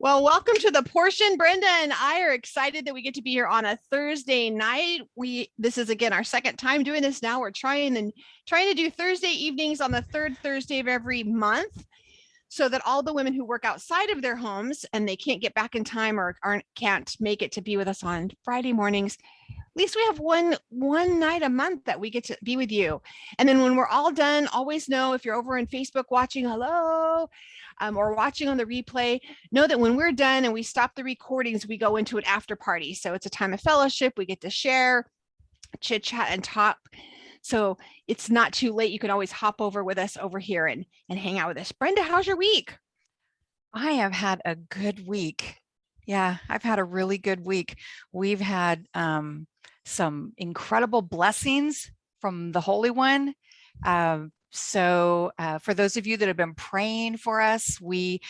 Well, welcome to the portion. Brenda and I are excited that we get to be here on a Thursday night. This is again our second time doing this now. We're trying to do Thursday evenings on the third Thursday of every month so that all the women who work outside of their homes and they can't get back in time or can't make it to be with us on Friday mornings, at least we have one night a month that we get to be with you. And then when we're all done, always know if you're over on Facebook watching, hello, or watching on the replay, know that when we're done and we stop the recordings, we go into an after party. So it's a time of fellowship. We get to share, chit chat, and talk. So it's not too late. You can always hop over with us over here and hang out with us. Brenda, how's your week? I have had a good week. Yeah, I've had a really good week. We've had some incredible blessings from the Holy One. For those of you that have been praying for us, we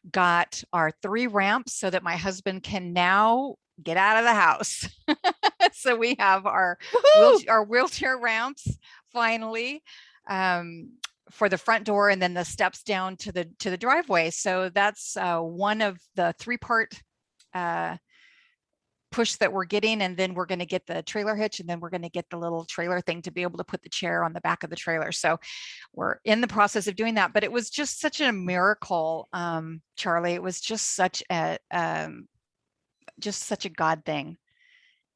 got our 3 ramps so that my husband can now get out of the house. So we have our wheelchair ramps finally. For the front door and then the steps down to the driveway. So that's one of the 3-part push that we're getting. And then we're going to get the trailer hitch, and then we're going to get the little trailer thing to be able to put the chair on the back of the trailer. So we're in the process of doing that, but it was just such a miracle, Charlie. It was just such a God thing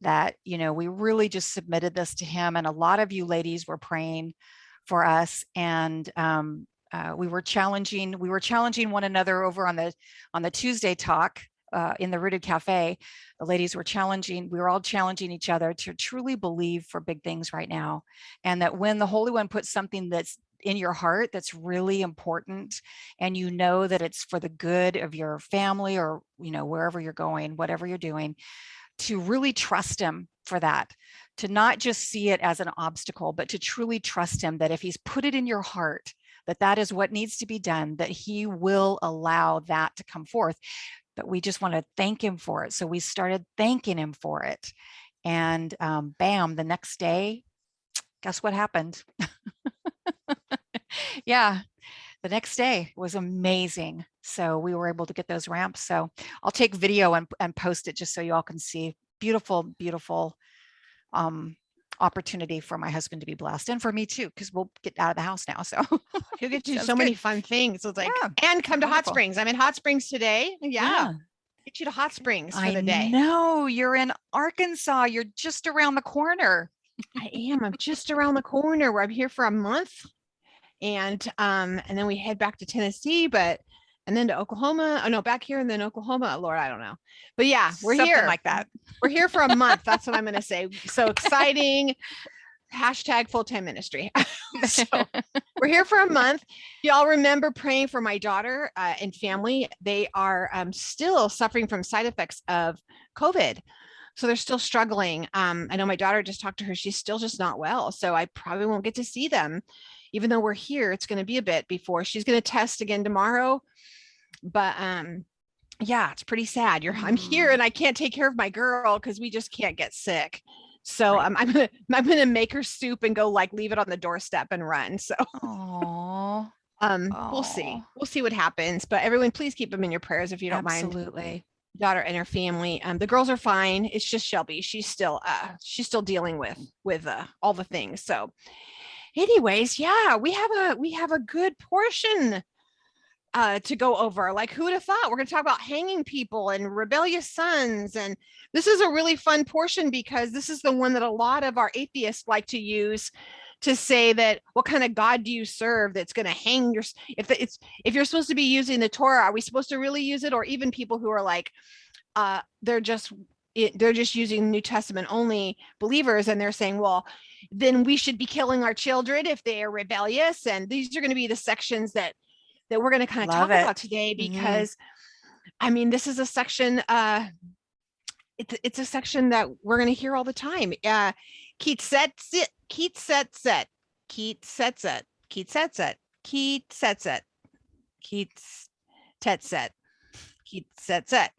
that, we really just submitted this to him. And a lot of you ladies were praying for us, and we were challenging one another over on the Tuesday talk in the Rooted Cafe. The ladies were we were all challenging each other to truly believe for big things right now, and that when the Holy One puts something that's in your heart that's really important, and that it's for the good of your family or wherever you're going, whatever you're doing, to really trust him for that, to not just see it as an obstacle, but to truly trust him that if he's put it in your heart, that is what needs to be done, that he will allow that to come forth. But we just want to thank him for it. So we started thanking him for it. And bam, the next day, guess what happened? Yeah, the next day was amazing. So we were able to get those ramps. So I'll take video and post it just so you all can see. Beautiful, beautiful opportunity for my husband to be blessed, and for me too, because we'll get out of the house now. So you'll get to do so many fun things. So it's like, and come to Hot Springs. I'm in Hot Springs today. Yeah. Get you to Hot Springs for the day. No, you're in Arkansas. You're just around the corner. I am. I'm just around the corner where I'm here for a month. And then we head back to Tennessee, and then to Oklahoma. Oh no, back here and then Oklahoma. Lord, I don't know. But yeah, we're something here like that. We're here for a month. That's what I'm going to say. So exciting. Hashtag full-time ministry. So we're here for a month. Y'all remember praying for my daughter and family. They are still suffering from side effects of COVID. So they're still struggling. I know my daughter just talked to her. She's still just not well. So I probably won't get to see them. Even though we're here, it's going to be a bit before she's going to test again tomorrow. But yeah, it's pretty sad. I'm here and I can't take care of my girl because we just can't get sick. So right. I'm gonna make her soup and go leave it on the doorstep and run. So we'll see what happens. But everyone, please keep them in your prayers if you don't mind. Absolutely. Daughter and her family. The girls are fine. It's just Shelby. She's still dealing with all the things. So anyways, yeah, we have a good portion to go over. Like, who would have thought? We're going to talk about hanging people and rebellious sons. And this is a really fun portion because this is the one that a lot of our atheists like to use to say that what kind of God do you serve that's going to hang your, if you're supposed to be using the Torah, are we supposed to really use it? Or even people who are like, they're just using New Testament only believers, and they're saying, well, then we should be killing our children if they are rebellious. And these are going to be the sections that we're going to kind of talk about today, because I mean, this is a section, it's a section that we're going to hear all the time. Ki Tetze, Ki Tetze, Ki Tetze, Ki Tetze, Ki Tetze, Ki Tetze, Ki Tetze.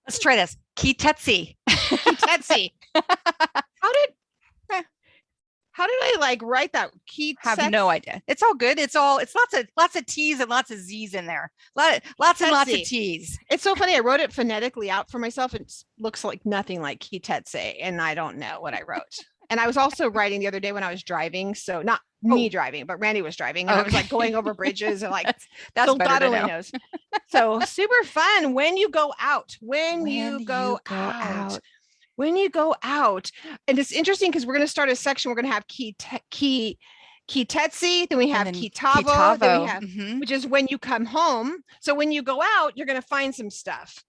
Let's try this. Ki Tetze. Ki Tetze. how did I like write that? Ki Have no idea. It's all good. It's lots of T's and lots of Z's in there. Lots and lots of Tetze. T's. It's so funny. I wrote it phonetically out for myself. It looks like nothing like Ki Tetze, and I don't know what I wrote. And I was also writing the other day when I was driving. So not me driving, but Randy was driving. And I was like going over bridges and like, that's so better God to only know. knows. So super fun when you go out, when you go out. out, when you go out. And it's interesting because we're going to start a section. We're going to have Ki Tetze, then we have Ki Tavo, then we have, which is when you come home. So when you go out, you're going to find some stuff.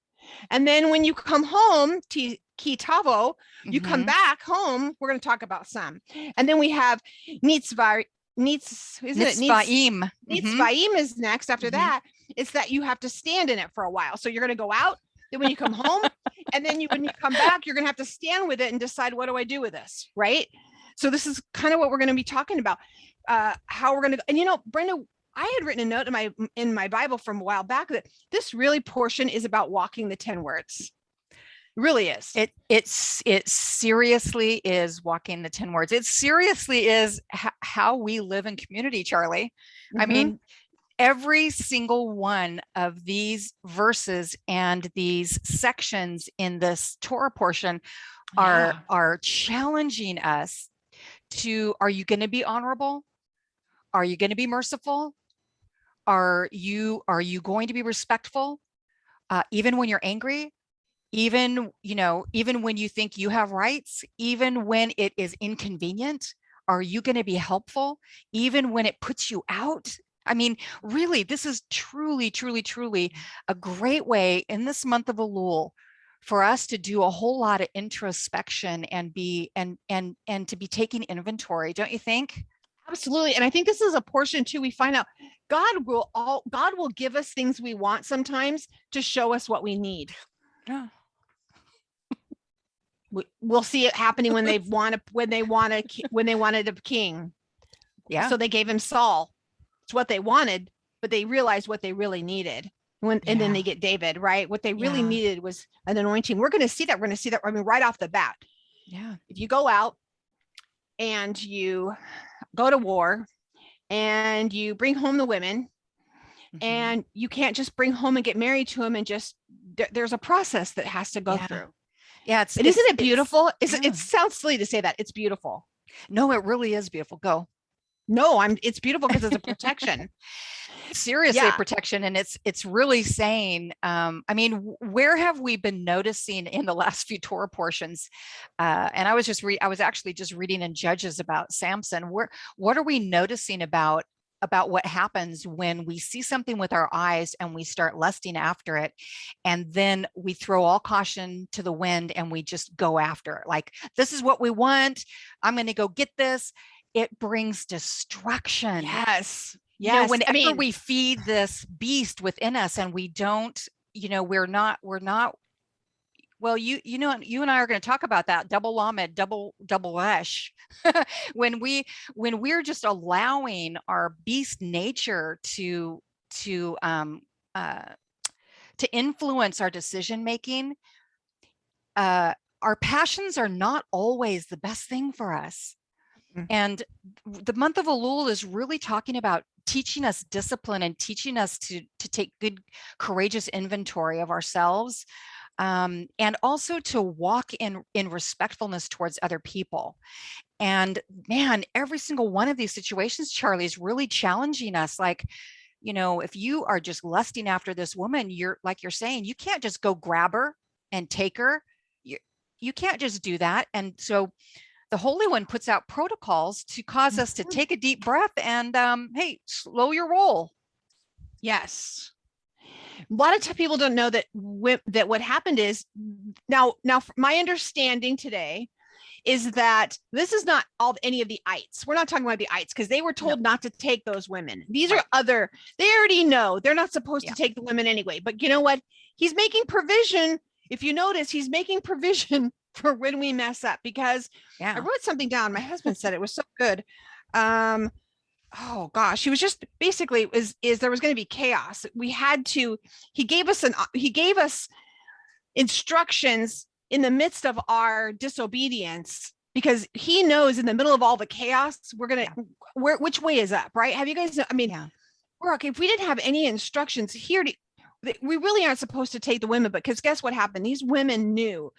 And then when you come home, Ki Tavo, you come back home, we're going to talk about some. And then we have Nitzvaim. Nitzvaim is next after that. It's that you have to stand in it for a while. So you're going to go out, then when you come home, and then when you come back, you're going to have to stand with it and decide, what do I do with this, right? So this is kind of what we're going to be talking about, how we're going to, and Brenda, I had written a note in my Bible from a while back that this really portion is about walking the 10 words. It really is. It seriously is walking the 10 words. It seriously is how we live in community, Charlie. I mean, every single one of these verses and these sections in this Torah portion are challenging us to, are you going to be honorable? Are you going to be merciful? Are you going to be respectful? Even when you're angry, even when you think you have rights, even when it is inconvenient, are you going to be helpful? Even when it puts you out? I mean, really, this is truly, truly, truly a great way in this month of Elul for us to do a whole lot of introspection and to be taking inventory, don't you think? Absolutely. And I think this is a portion too, we find out God will give us things we want sometimes to show us what we need. Yeah. We'll see it happening when they wanted a king. Yeah. So they gave him Saul. It's what they wanted, but they realized what they really needed. And then they get David, right? What they really needed was an anointing. We're going to see that. I mean, right off the bat. Yeah. If you go out and you go to war and you bring home the women, and you can't just bring home and get married to them and just, there's a process that has to go through. Yeah. Isn't it beautiful? It sounds silly to say that. It's beautiful. No, it really is beautiful. Go. No, it's beautiful because it's a protection. Seriously, a protection. And it's really saying, I mean, where have we been noticing in the last few Torah portions? And I was actually just reading in Judges about Samson. What are we noticing about what happens when we see something with our eyes and we start lusting after it, and then we throw all caution to the wind and we just go after it? Like, this is what we want. I'm going to go get this. It brings destruction. Yes. Whenever we feed this beast within us and we don't, we're not, well, you and I are going to talk about that double lamed, double lesh. when we're just allowing our beast nature to influence our decision making, our passions are not always the best thing for us. And the month of Elul is really talking about teaching us discipline and teaching us to take good, courageous inventory of ourselves, and also to walk in respectfulness towards other people. And man, every single one of these situations, Charlie, is really challenging us. Like, if you are just lusting after this woman, you're saying, you can't just go grab her and take her. You can't just do that. And so the Holy One puts out protocols to cause us to take a deep breath and, hey, slow your roll. Yes. A lot of people don't know that what happened is now my understanding today is that this is not any of the ites. We're not talking about the ites because they were told not to take those women. These are they already know they're not supposed to take the women anyway. But you know what? He's making provision. If you notice, he's making provision for when we mess up, because I wrote something down. My husband said it was so good. Oh gosh, he was just basically there was going to be chaos. He gave us instructions in the midst of our disobedience because he knows in the middle of all the chaos, which way is up, right? Have you guys, I mean, we're okay. If we didn't have any instructions here we really aren't supposed to take the women, because guess what happened? These women knew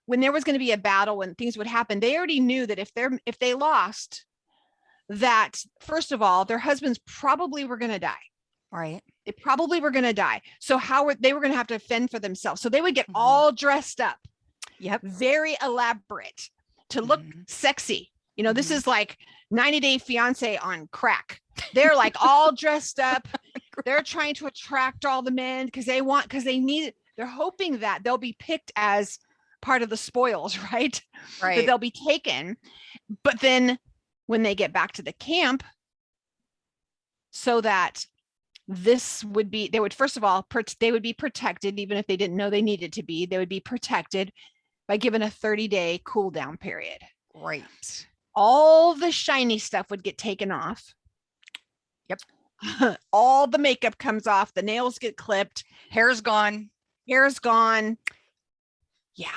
when there was going to be a battle, when things would happen, they already knew that if they lost, that first of all, their husbands probably were going to die. Right. They probably were going to die. So they were going to have to fend for themselves. So they would get all dressed up. Yep. Very elaborate to look sexy. You know, this is like 90 Day Fiance on crack. They're like all dressed up. They're trying to attract all the men because they need it. They're hoping that they'll be picked as part of the spoils, right? Right. That they'll be taken. But then when they get back to the camp, so that they would first of all, they would be protected, even if they didn't know they needed to be. They would be protected by given a 30-day cool down period. Right. All the shiny stuff would get taken off. Yep. All the makeup comes off. The nails get clipped. Hair's gone. Hair's gone. Yeah.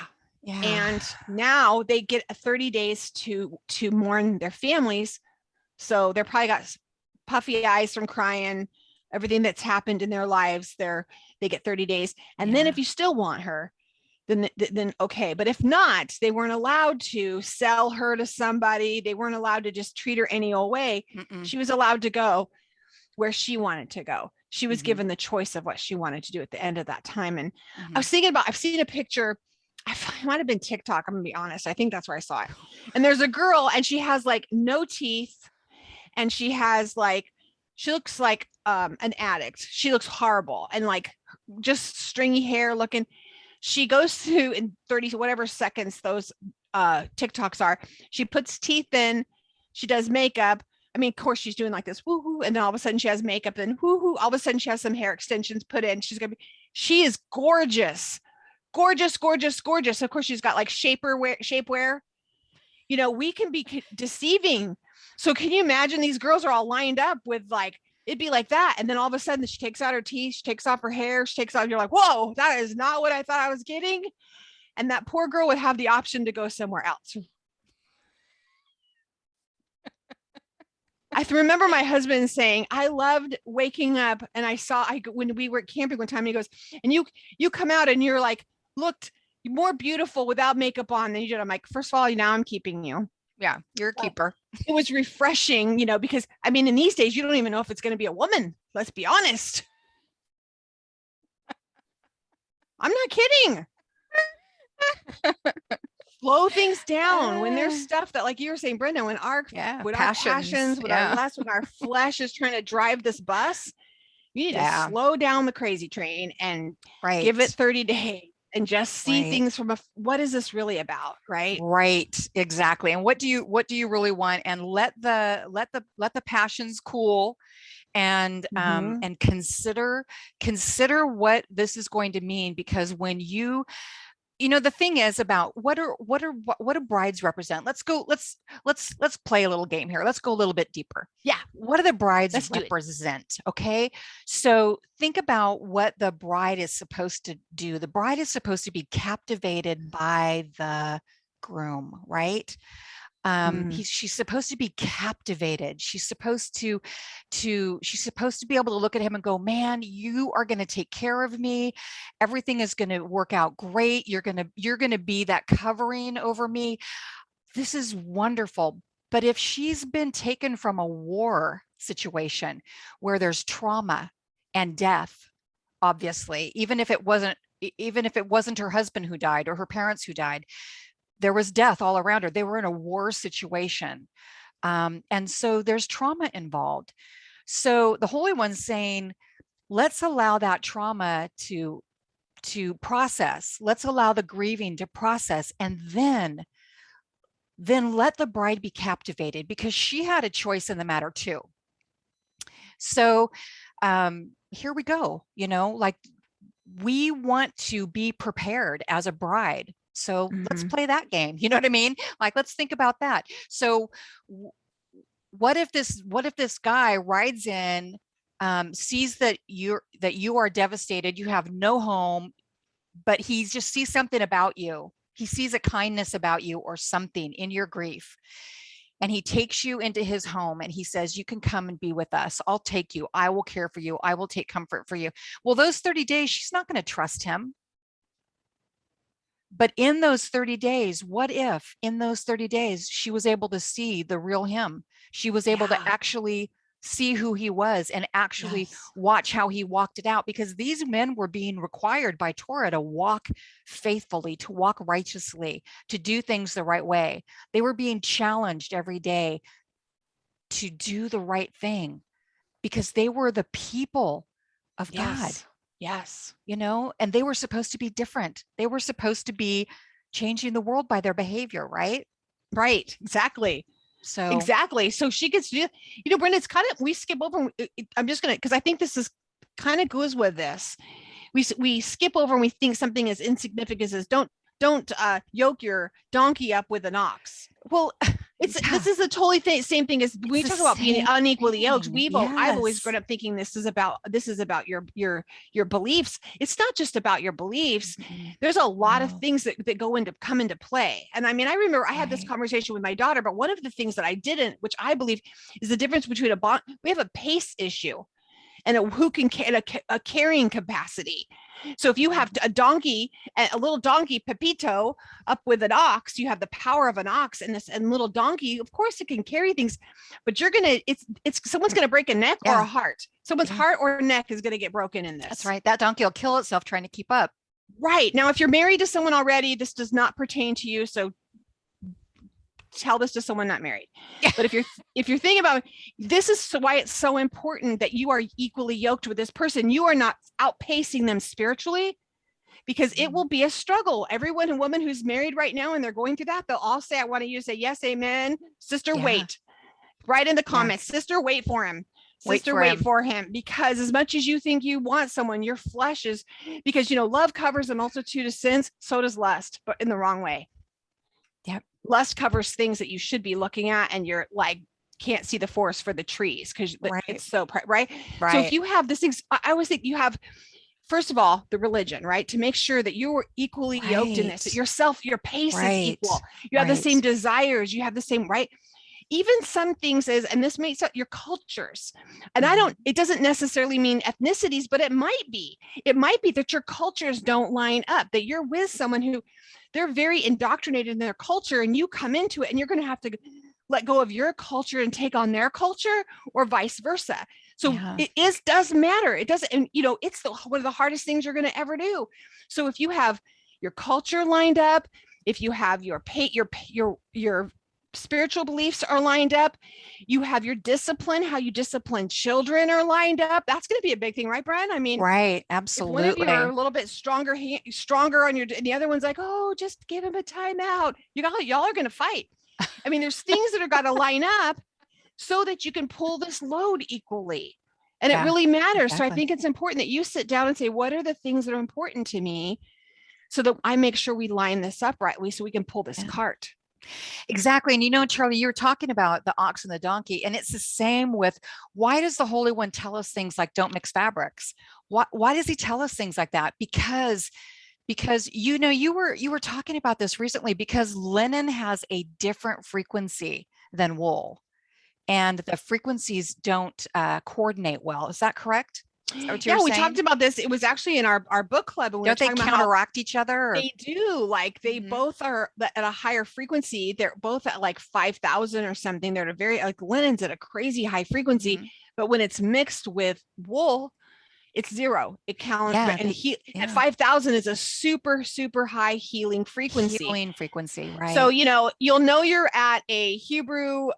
Yeah. And now they get 30 days to mourn their families. So they're probably got puffy eyes from crying, everything that's happened in their lives. They get 30 days. And then if you still want her, then okay. But if not, they weren't allowed to sell her to somebody. They weren't allowed to just treat her any old way. She was allowed to go where she wanted to go. She was given the choice of what she wanted to do at the end of that time. And I was thinking I've seen a picture. It might have been TikTok. I'm gonna be honest. I think that's where I saw it. And there's a girl and she has like no teeth. And she looks like an addict. She looks horrible and like just stringy hair looking. She goes through in 30 whatever seconds those TikToks are. She puts teeth in, she does makeup. I mean, of course, she's doing like this woohoo, and then all of a sudden she has makeup and woohoo. All of a sudden she has some hair extensions put in. She is gorgeous, gorgeous, gorgeous, gorgeous. Of course, she's got like shapewear. You know, we can be deceiving. So can you imagine these girls are all lined up with like, it'd be like that. And then all of a sudden she takes out her teeth, she takes off her hair, she takes off, you're like, whoa, that is not what I thought I was getting. And that poor girl would have the option to go somewhere else. I remember my husband saying, I loved waking up and when we were camping one time, he goes, and you come out and you're like, looked more beautiful without makeup on than you did. I'm like, first of all, now I'm keeping you. Yeah, you're a keeper. It was refreshing, you know, because I mean, in these days, you don't even know if it's going to be a woman. Let's be honest. I'm not kidding. Slow things down when there's stuff that, like you were saying, Brenda, when our passions, with our lust, when our flesh is trying to drive this bus, you need to slow down the crazy train and give it 30 days. And just see things from what is this really about, right? Right, exactly. And what do you really want? And let the passions cool, and consider what this is going to mean. Because when you know, the thing is about what do brides represent? Let's play a little game here. Let's go a little bit deeper. Yeah. What do the brides represent? Okay. So think about what the bride is supposed to do. The bride is supposed to be captivated by the groom, right? She's supposed to be captivated. She's supposed to be able to look at him and go, man, you are going to take care of me. Everything is going to work out great. You're going to be that covering over me. This is wonderful. But if she's been taken from a war situation where there's trauma and death, obviously, even if it wasn't her husband who died or her parents who died, there was death all around her. They were in a war situation. And so there's trauma involved. So the Holy One's saying, let's allow that trauma to process. Let's allow the grieving to process. And then let the bride be captivated, because she had a choice in the matter too. So here we go. You know, like, we want to be prepared as a bride. So let's play that game. You know what I mean? Like, let's think about that. So what if this guy rides in, sees that you are devastated, you have no home, but he just sees something about you. He sees a kindness about you or something in your grief. And he takes you into his home and he says, you can come and be with us. I'll take you. I will care for you. I will take comfort for you. Well, those 30 days, she's not going to trust him. But in those 30 days, what if in those 30 days, she was able to see the real him? She was able to Yeah. actually see who he was and actually Yes. watch how he walked it out, because these men were being required by Torah to walk faithfully, to walk righteously, to do things the right way. They were being challenged every day to do the right thing because they were the people of God, Yes. Yes. and they were supposed to be different. They were supposed to be changing the world by their behavior, right? Right. Exactly. So, Exactly. So she gets to, Brenda, it's kind of, we skip over. I'm just going to, because I think this is kind of goes with this. We skip over and we think something as insignificant as don't yoke your donkey up with an ox. well, This is a totally same thing as when we it's the talk about being same unequally yoked. thing. I've always Yes. grown up thinking this is about your beliefs. It's not just about your beliefs. Mhm. There's a lot of No. things that come into play. And I mean, I remember I had this Right. conversation with my daughter, but one of the things that I didn't, which I believe is the difference between we have a pace issue and who can a carrying capacity. So if you have a donkey, a little donkey, Pepito, up with an ox, you have the power of an ox, and this and little donkey. Of course, it can carry things, but it's someone's gonna break a neck or a Yeah. heart. Someone's Yeah. heart or neck is gonna get broken in That's this. right. That donkey will kill itself trying to keep up. Right now, if you're married to someone already, this does not pertain to you. So tell this to someone not married. But if you're thinking about this, is why it's so important that you are equally yoked with this person. You are not outpacing them spiritually, because it will be a struggle. Everyone and woman who's married right now and they're going through that, they'll all say, I want you to say yes, amen. Sister, Yeah. wait. Right in the comments, Yes. sister, wait for him. Wait Sister, for wait him. for him. Because as much as you think you want someone, your flesh is, because love covers a multitude of sins, so does lust, but in the wrong way. Yep. Lust covers things that you should be looking at, and you're like, can't see the forest for the trees because Right. it's so right. So if Right. you have this things, I always think you have, first of all, the religion, right? To make sure that you are equally yoked in this, that Right. your pace is Right. equal. You have the same Right. desires. You have the same, right? Even some things is, and this makes up your cultures. And Mhm. it doesn't necessarily mean ethnicities, but it might be. It might be that your cultures don't line up, that you're with someone who they're very indoctrinated in their culture, and you come into it and you're going to have to let go of your culture and take on their culture, or vice versa. So Yeah. it does matter. It doesn't, and it's one of the hardest things you're going to ever do. So if you have your culture lined up, if you have your spiritual beliefs are lined up, you have your discipline, how you discipline children are lined up. That's going to be a big thing, right, Brian? I mean, Right. if one of you are Absolutely. a little bit stronger on and the other one's like, oh, just give him a timeout, y'all are going to fight. I mean, there's things that are got to line up so that you can pull this load equally. And it Yeah. really matters. So I Exactly. think it's important that you sit down and say, what are the things that are important to me, so that I make sure we line this up rightly so we can pull this Yeah. cart. Exactly. And Charlie, you were talking about the ox and the donkey, and it's the same with, why does the Holy One tell us things like don't mix fabrics? Why does he tell us things like that? Because you were talking about this recently, because linen has a different frequency than wool, and the frequencies don't coordinate well. Is that correct? Is that what you were Yeah, we talked saying? about this. It was actually in our book club, and we were Don't they talking about how counteract each other? Or, they do, like they Mhm. both are at a higher frequency. They're both at like 5,000 or something. They're at a very, like linen's at a crazy high frequency, Mhm. but when it's mixed with wool, it's zero. It counts, Yeah, and at yeah, 5,000 is a super super high healing frequency. healing frequency, So right? you'll know you're at a Hebrew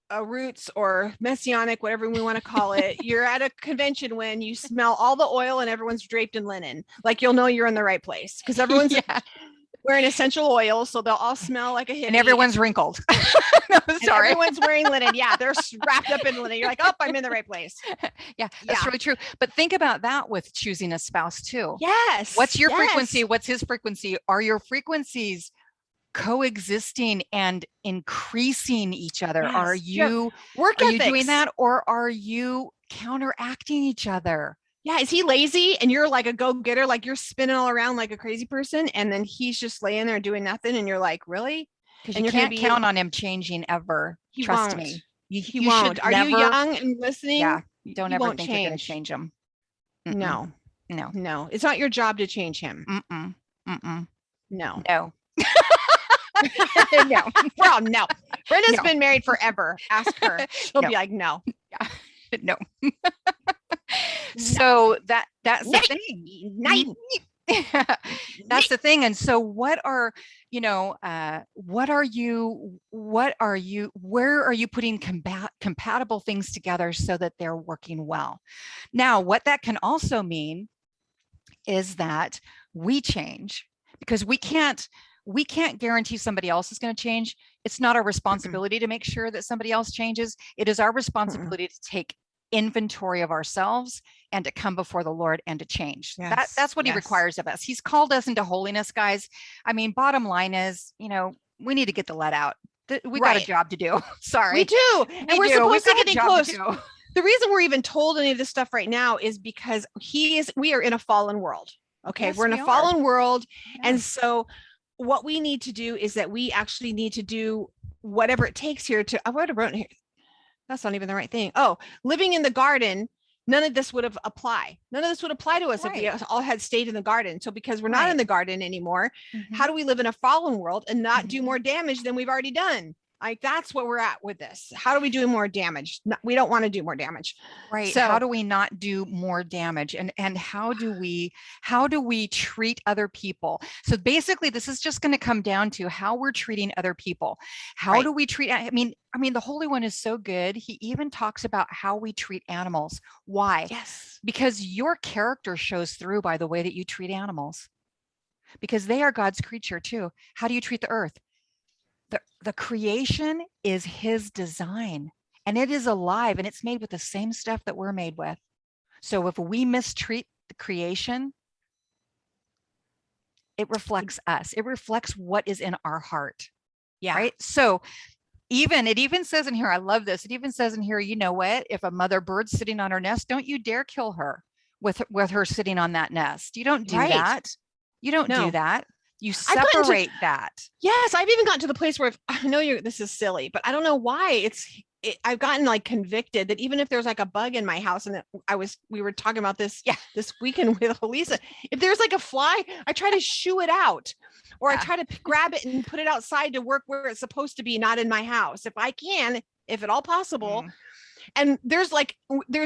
a roots or messianic, whatever we want to call it. You're at a convention when you smell all the oil and everyone's draped in linen. Like, you'll know you're in the right place because everyone's Yeah, wearing essential oils, so they'll all smell like a and hippie. everyone's wrinkled. No, And sorry. everyone's wearing linen. Yeah, they're wrapped up in linen. You're like, oh, I'm in the right place. Yeah, that's Yeah. really true. But think about that with choosing a spouse too. What's Yes. your frequency? Yes. What's his frequency? Are your frequencies coexisting and increasing each other? Yes. You have work Are you doing ethics. that, or are you counteracting each other? Yeah, is he lazy and you're like a go-getter, like you're spinning all around like a crazy person, and then he's just laying there doing nothing, and you're like, really? Because you And you're gonna can't be count on him changing ever. he Trust won't. me. He You should won't. Are you never, young and listening? yeah, don't He ever won't think you're going to change. change him. Mm-mm, No, no. no. It's not your job to change him. Mm-mm, mm-mm, No. no. No. Well, no. Brenda's No. been married forever. Ask her. She'll No. be like, no. Yeah. No. No. So that's the Night. thing. Night. That's the thing. And so what are, what are you, where are you putting compatible things together so that they're working well? Now, what that can also mean is that we change, because we can't guarantee somebody else is going to change. It's not our responsibility to make sure that somebody else changes. It is our responsibility to take inventory of ourselves and to come before the Lord and to change. Yes. That's what he Yes. requires of us. He's called us into holiness, guys. I mean, bottom line is, we need to get the let out. We got a Right. job to do. Sorry. We do. And we're do. supposed to We've got get a in job close. to do. The reason we're even told any of this stuff right now is because we are in a fallen world. Okay. Yes, We're in we a are. fallen world. Yeah. And so what we need to do is that we actually need to do whatever it takes here to, I would have written here. That's not even the right thing. Oh, living in the garden. None of this would have apply. None of this would apply to us if we all had stayed in the garden. So because we're not in the garden anymore, how do we live in a fallen world and not do more damage than we've already done? Like, that's what we're at with this. How do we do more damage? We don't want to do more damage. Right. So how do we not do more damage? And how do we treat other people? So basically this is just going to come down to how we're treating other people. How do we treat, I mean, the Holy One is so good. He even talks about how we treat animals. Why? Yes. Because your character shows through by the way that you treat animals, because they are God's creature too. How do you treat the earth? The creation is his design, and it is alive, and it's made with the same stuff that we're made with. So if we mistreat the creation, it reflects us. It reflects what is in our heart. Yeah. Right. So it even says in here, I love this. It even says in here, you know what? If a mother bird's sitting on her nest, don't you dare kill her with her sitting on that nest. You don't do that. You don't do that. You separate that. Yes, I've even gotten to the place where I know this is silly, but I don't know why I've gotten like convicted that even if there's like a bug in my house, and we were talking about this this weekend with Elisa, if there's like a fly, I try to shoo it out, or I try to grab it and put it outside to work where it's supposed to be, not in my house. If I can, if at all possible. And there's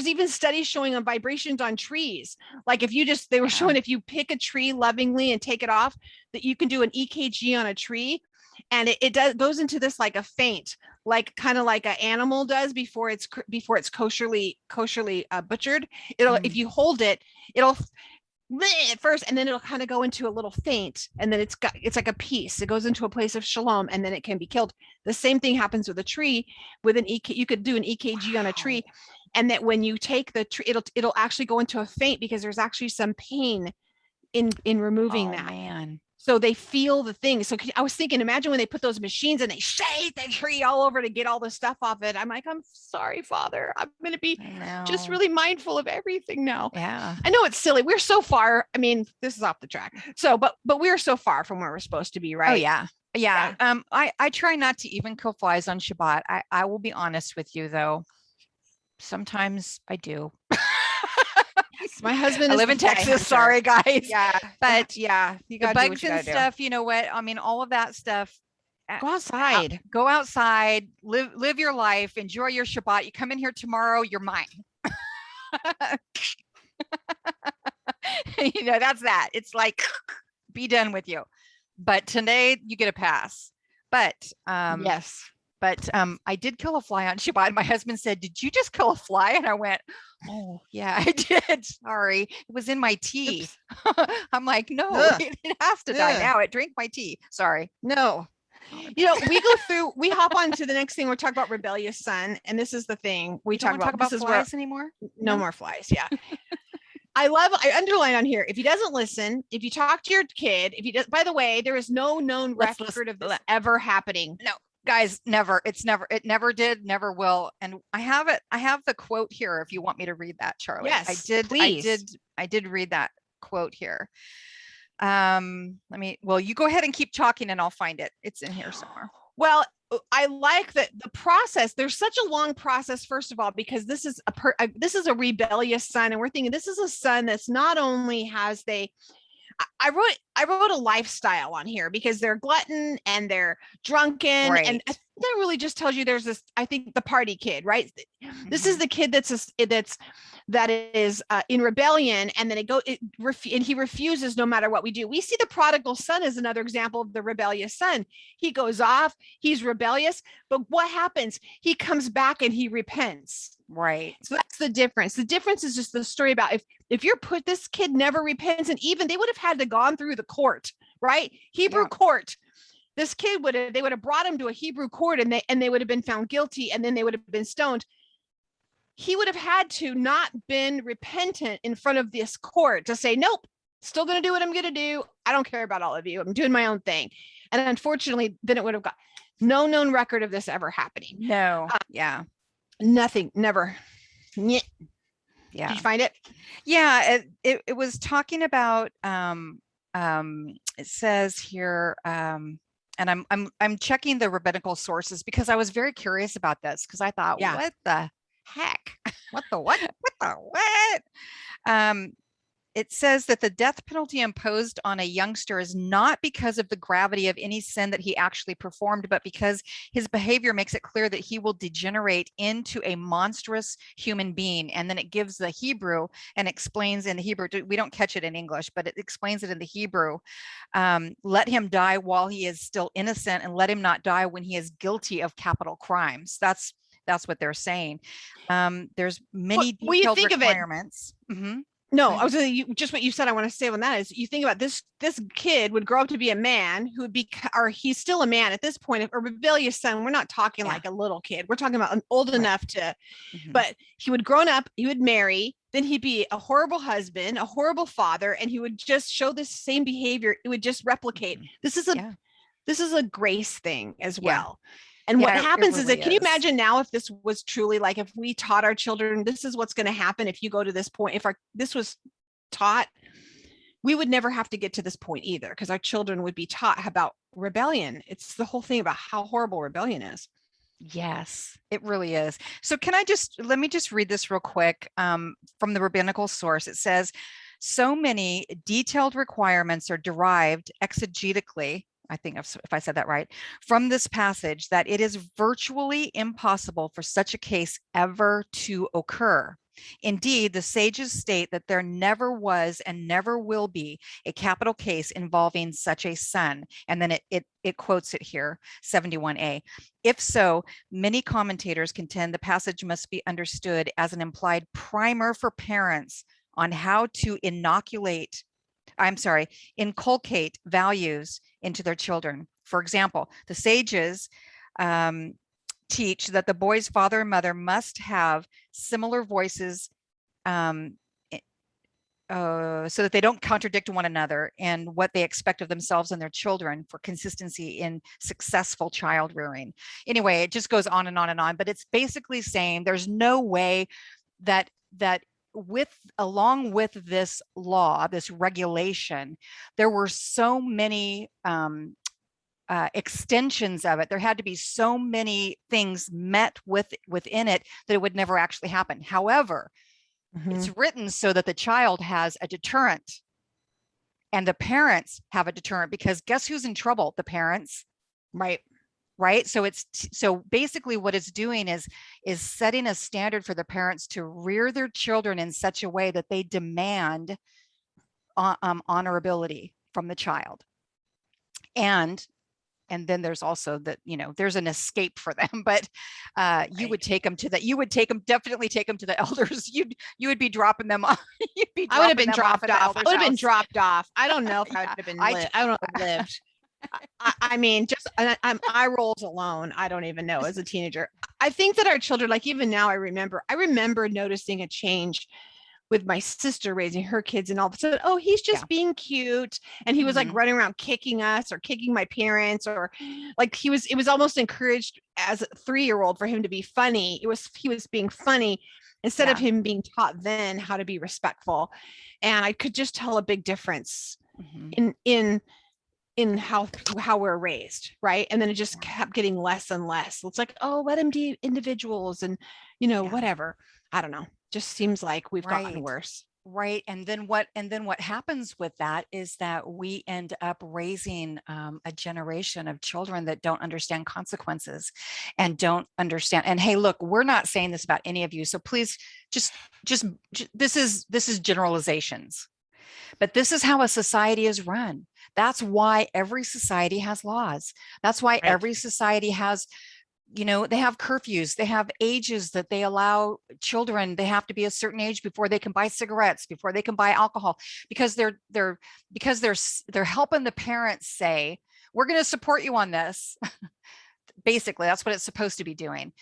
even studies showing on vibrations on trees. Like they were showing if you pick a tree lovingly and take it off, that you can do an EKG on a tree, and it goes into this like a faint, like kind of like an animal does before it's kosherly butchered. If you hold it, it'll at first, and then it'll kind of go into a little faint, and then it's like a piece. It goes into a place of shalom, and then it can be killed. The same thing happens with a tree. With an you could do an EKG on a tree, and that when you take the tree, it'll actually go into a faint, because there's actually some pain in removing that. Man. So they feel the thing. So I was thinking, imagine when they put those machines and they shake the tree all over to get all the stuff off it. I'm like, I'm sorry, Father. I'm going to be just really mindful of everything now. Yeah. I know it's silly. We're so far. I mean, this is off the track. So, but we're so far from where we're supposed to be, right? Oh yeah. Yeah. I try not to even kill flies on Shabbat. I will be honest with you though. Sometimes I do. My husband. I live in Texas. Sorry, guys. Yeah, but yeah, you got bugs and stuff. You know what? I mean, all of that stuff. Go outside. Go outside. Live your life. Enjoy your Shabbat. You come in here tomorrow, you're mine. That's that. It's like, be done with you. But today you get a pass. But yes. But I did kill a fly on Shabbat. My husband said, "Did you just kill a fly?" And I went, "Oh yeah, I did. Sorry, it was in my tea." I'm like, "No, it has to die now. It drank my tea. Sorry." No. We hop on to the next thing. We're talking about rebellious son. And this is the thing we talk about. This is flies anymore? No more flies. Yeah. I underline on here. If he doesn't listen, if you talk to your kid, if he does, by the way, there is no known record of this ever happening. No. Guys, never. It never did, never will. And I have the quote here if you want me to read that, Charlie. Yes, please. I did read that quote here. Well, you go ahead and keep talking and I'll find it. It's in here somewhere. Well, I like that the process. There's such a long process, first of all, because this is a rebellious son, and we're thinking this is a son that's not only has they I wrote a lifestyle on here because they're glutton and they're drunken. Right. And that really just tells you there's this, I think, the party kid, right? This is the kid that is in rebellion, and then and he refuses no matter what we do. We see the prodigal son as another example of the rebellious son. He goes off, he's rebellious, but what happens? He comes back and he repents. Right. So that's the difference. The difference is just the story about if you're put, this kid never repents, and even they would have had to gone through the court, right? Hebrew court. This kid they would have brought him to a Hebrew court, and they would have been found guilty, and then they would have been stoned. He would have had to not been repentant in front of this court to say, nope, still going to do what I'm going to do. I don't care about all of you. I'm doing my own thing. And unfortunately, then it would have got no known record of this ever happening. No. Yeah. Nothing. Never. Yeah. Yeah. Did you find it? Yeah. It was talking about, it says here, and I'm checking the rabbinical sources because I was very curious about this because I thought, what the heck? What the what? What the what? It says that the death penalty imposed on a youngster is not because of the gravity of any sin that he actually performed, but because his behavior makes it clear that he will degenerate into a monstrous human being. And then it gives the Hebrew and explains in the Hebrew, we don't catch it in English, but it explains it in the Hebrew. Let him die while he is still innocent, and let him not die when he is guilty of capital crimes. That's what they're saying. There's many detailed requirements. No, I was just what you said. I want to say on that is you think about this kid would grow up to be a man who would be, or he's still a man at this point, a rebellious son. We're not talking like a little kid. We're talking about old enough to, but he would grown up, he would marry, then he'd be a horrible husband, a horrible father, and he would just show this same behavior. It would just replicate. This is a grace thing as well. And what happens really can you imagine now if this was truly like, if we taught our children, this is what's going to happen if you go to this point, if this was taught, we would never have to get to this point either, because our children would be taught about rebellion. It's the whole thing about how horrible rebellion is. Yes, it really is. So let me just read this real quick from the rabbinical source. It says, so many detailed requirements are derived exegetically, I think if I said that right, from this passage, that it is virtually impossible for such a case ever to occur. Indeed, the sages state that there never was and never will be a capital case involving such a son. And then it quotes it here, 71a. If so, many commentators contend the passage must be understood as an implied primer for parents on how to inculcate values into their children. For example, the sages teach that the boy's father and mother must have similar voices so that they don't contradict one another and what they expect of themselves and their children for consistency in successful child rearing. Anyway, it just goes on and on and on, but it's basically saying there's no way that along with this law, this regulation, there were so many extensions of it. There had to be so many things met within it that it would never actually happen. However, it's written so that the child has a deterrent and the parents have a deterrent, because guess who's in trouble? The parents, right? So so basically what it's doing is setting a standard for the parents to rear their children in such a way that they demand honorability from the child. And then there's also that, there's an escape for them, but you would definitely take them to the elders. You would be dropping them off. I would have been dropped off. I would have been dropped off. I don't know if I would have been I don't know if I lived. I mean, just eye rolls alone. I don't even know as a teenager. I think that our children, like even now, I remember noticing a change with my sister raising her kids, and all of a sudden, oh, he's Yeah. just being cute. And he was like Mhm. running around kicking us or kicking my parents, or like it was almost encouraged as a 3-year-old for him to be funny. He was being funny instead of Yeah. him being taught then how to be respectful. And I could just tell a big difference Mhm. in how we're raised, right? And then it just Yeah. kept getting less and less. It's like, oh, let them be individuals, and Yeah. whatever. I don't know. Just seems like we've gotten Right. worse. Right. And then what happens with that is that we end up raising a generation of children that don't understand consequences and don't understand. And hey, look, we're not saying this about any of you. So please just, this is generalizations, but this is how a society is run. That's why every society has laws. That's why Right. every society has, they have curfews, they have ages that they allow children. They have to be a certain age before they can buy cigarettes, before they can buy alcohol, because they're helping the parents say, we're going to support you on this. Basically, that's what it's supposed to be doing.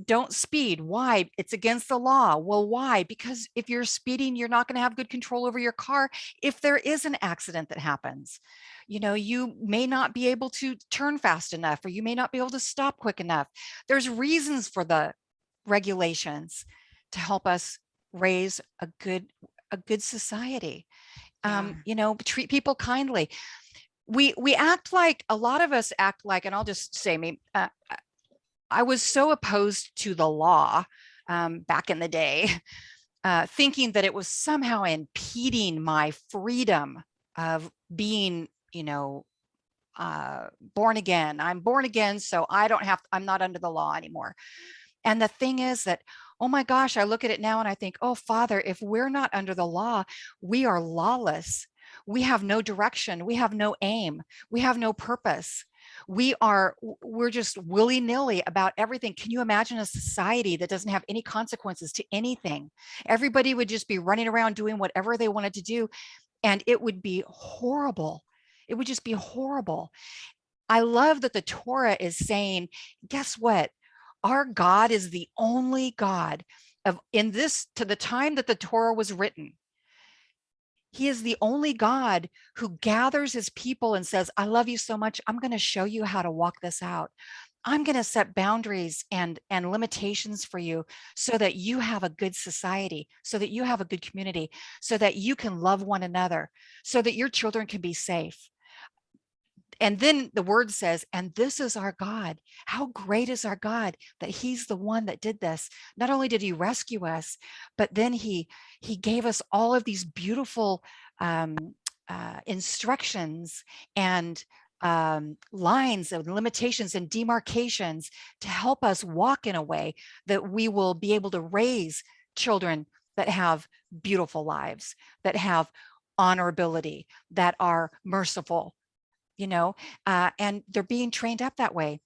Don't speed. Why? It's against the law. Well, why? Because if you're speeding, you're not going to have good control over your car. If there is an accident that happens, you may not be able to turn fast enough, or you may not be able to stop quick enough. There's reasons for the regulations to help us raise a good society. Yeah. Treat people kindly. We act like, a lot of us act like, and I'll just say me, I was so opposed to the law back in the day, thinking that it was somehow impeding my freedom of being, born again. I'm born again, so I'm not under the law anymore. And the thing is that, oh my gosh, I look at it now and I think, oh, Father, if we're not under the law, we are lawless. We have no direction. We have no aim. We have no purpose. We're just willy-nilly about everything. Can you imagine a society that doesn't have any consequences to anything? Everybody would just be running around doing whatever they wanted to do, and it would be horrible. It would just be horrible. I love that the Torah is saying, guess what? Our God is the only God in this, to the time that the Torah was written. He is the only God who gathers his people and says, I love you so much. I'm going to show you how to walk this out. I'm going to set boundaries and limitations for you so that you have a good society, so that you have a good community, so that you can love one another, so that your children can be safe. And then the word says, and this is our God. How great is our God that he's the one that did this. Not only did he rescue us, but then he gave us all of these beautiful instructions and lines of limitations and demarcations to help us walk in a way that we will be able to raise children that have beautiful lives, that have honorability, that are merciful, and they're being trained up that way.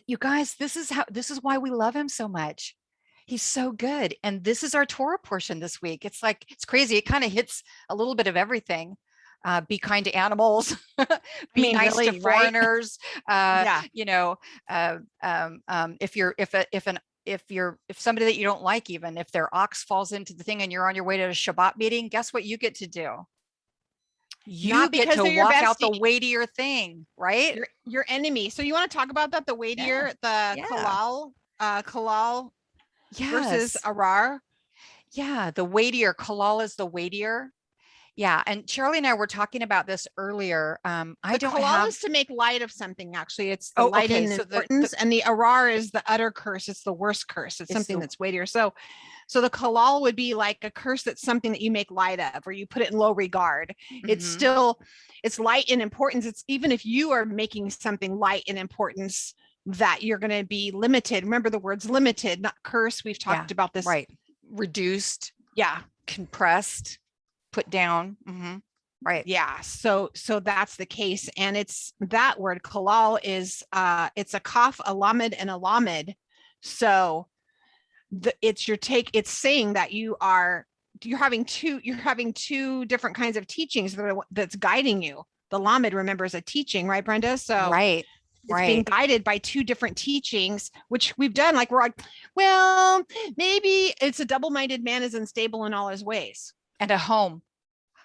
You guys, this is why we love him so much. He's so good. And this is our Torah portion this week. It's like, it's crazy. It kind of hits a little bit of everything. Be kind to animals, I be mean, nice to really, right? foreigners. Yeah. If you're, if somebody that you don't like, even if their ox falls into the thing and you're on your way to a Shabbat meeting, guess what you get to do? You Not get because to they're your walk out the bestie. weightier thing, right? Your enemy. So you want to talk about that? The Yeah. weightier, the Yeah. kalal versus Yes. arar. Yeah. The weightier. Kalal is the weightier. Yeah. And Charlie and I were talking about this earlier. I The don't kalal have, is to make light of something. Actually, it's the oh, light okay. in So importance, and the arar is the utter curse. It's the worst curse. It's it's something the, that's weightier. So the kalal would be like a curse that's something that you make light of, or you put it in low regard. mhm. It's light in importance. It's even if you are making something light in importance, that you're going to be limited. Remember the words limited, not curse. We've Yeah. talked about this. Right. Reduced, Yeah. compressed, put down. Right. Yeah. So that's the case. And it's that word kalal is it's a kaf, a lamed, and a lamed. So it's saying that you're having two different kinds of teachings that's guiding you. The lamed, remember, is a teaching, right, Brenda? So Right. it's being Right. guided by two different teachings, which we've done. Like we're like, well, maybe it's a double-minded man is unstable in all his ways. And a home,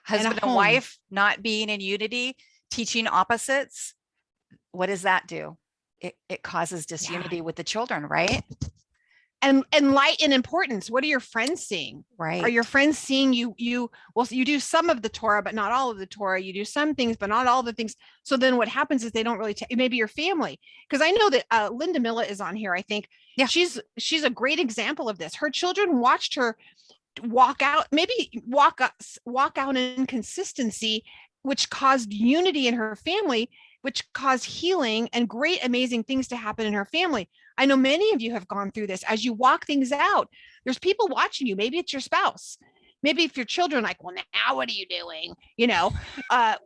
And a husband and home. wife not being in unity, teaching opposites. What does that do? It causes Yeah. disunity with the children, right? And light and importance. What are your friends seeing? Are your Right. friends seeing you well, you do some of the Torah but not all of the Torah, you do some things but not all the things. So then what happens is they don't really maybe your family, because I know that Linda Milla is on here. I think Yeah. she's a great example of this. Her children watched her walk out, maybe walk out in consistency, which caused unity in her family, which caused healing and great amazing things to happen in her family. I know many of you have gone through this. As you walk things out, there's people watching you. Maybe it's your spouse, maybe if your children like, well, now what are you doing, uh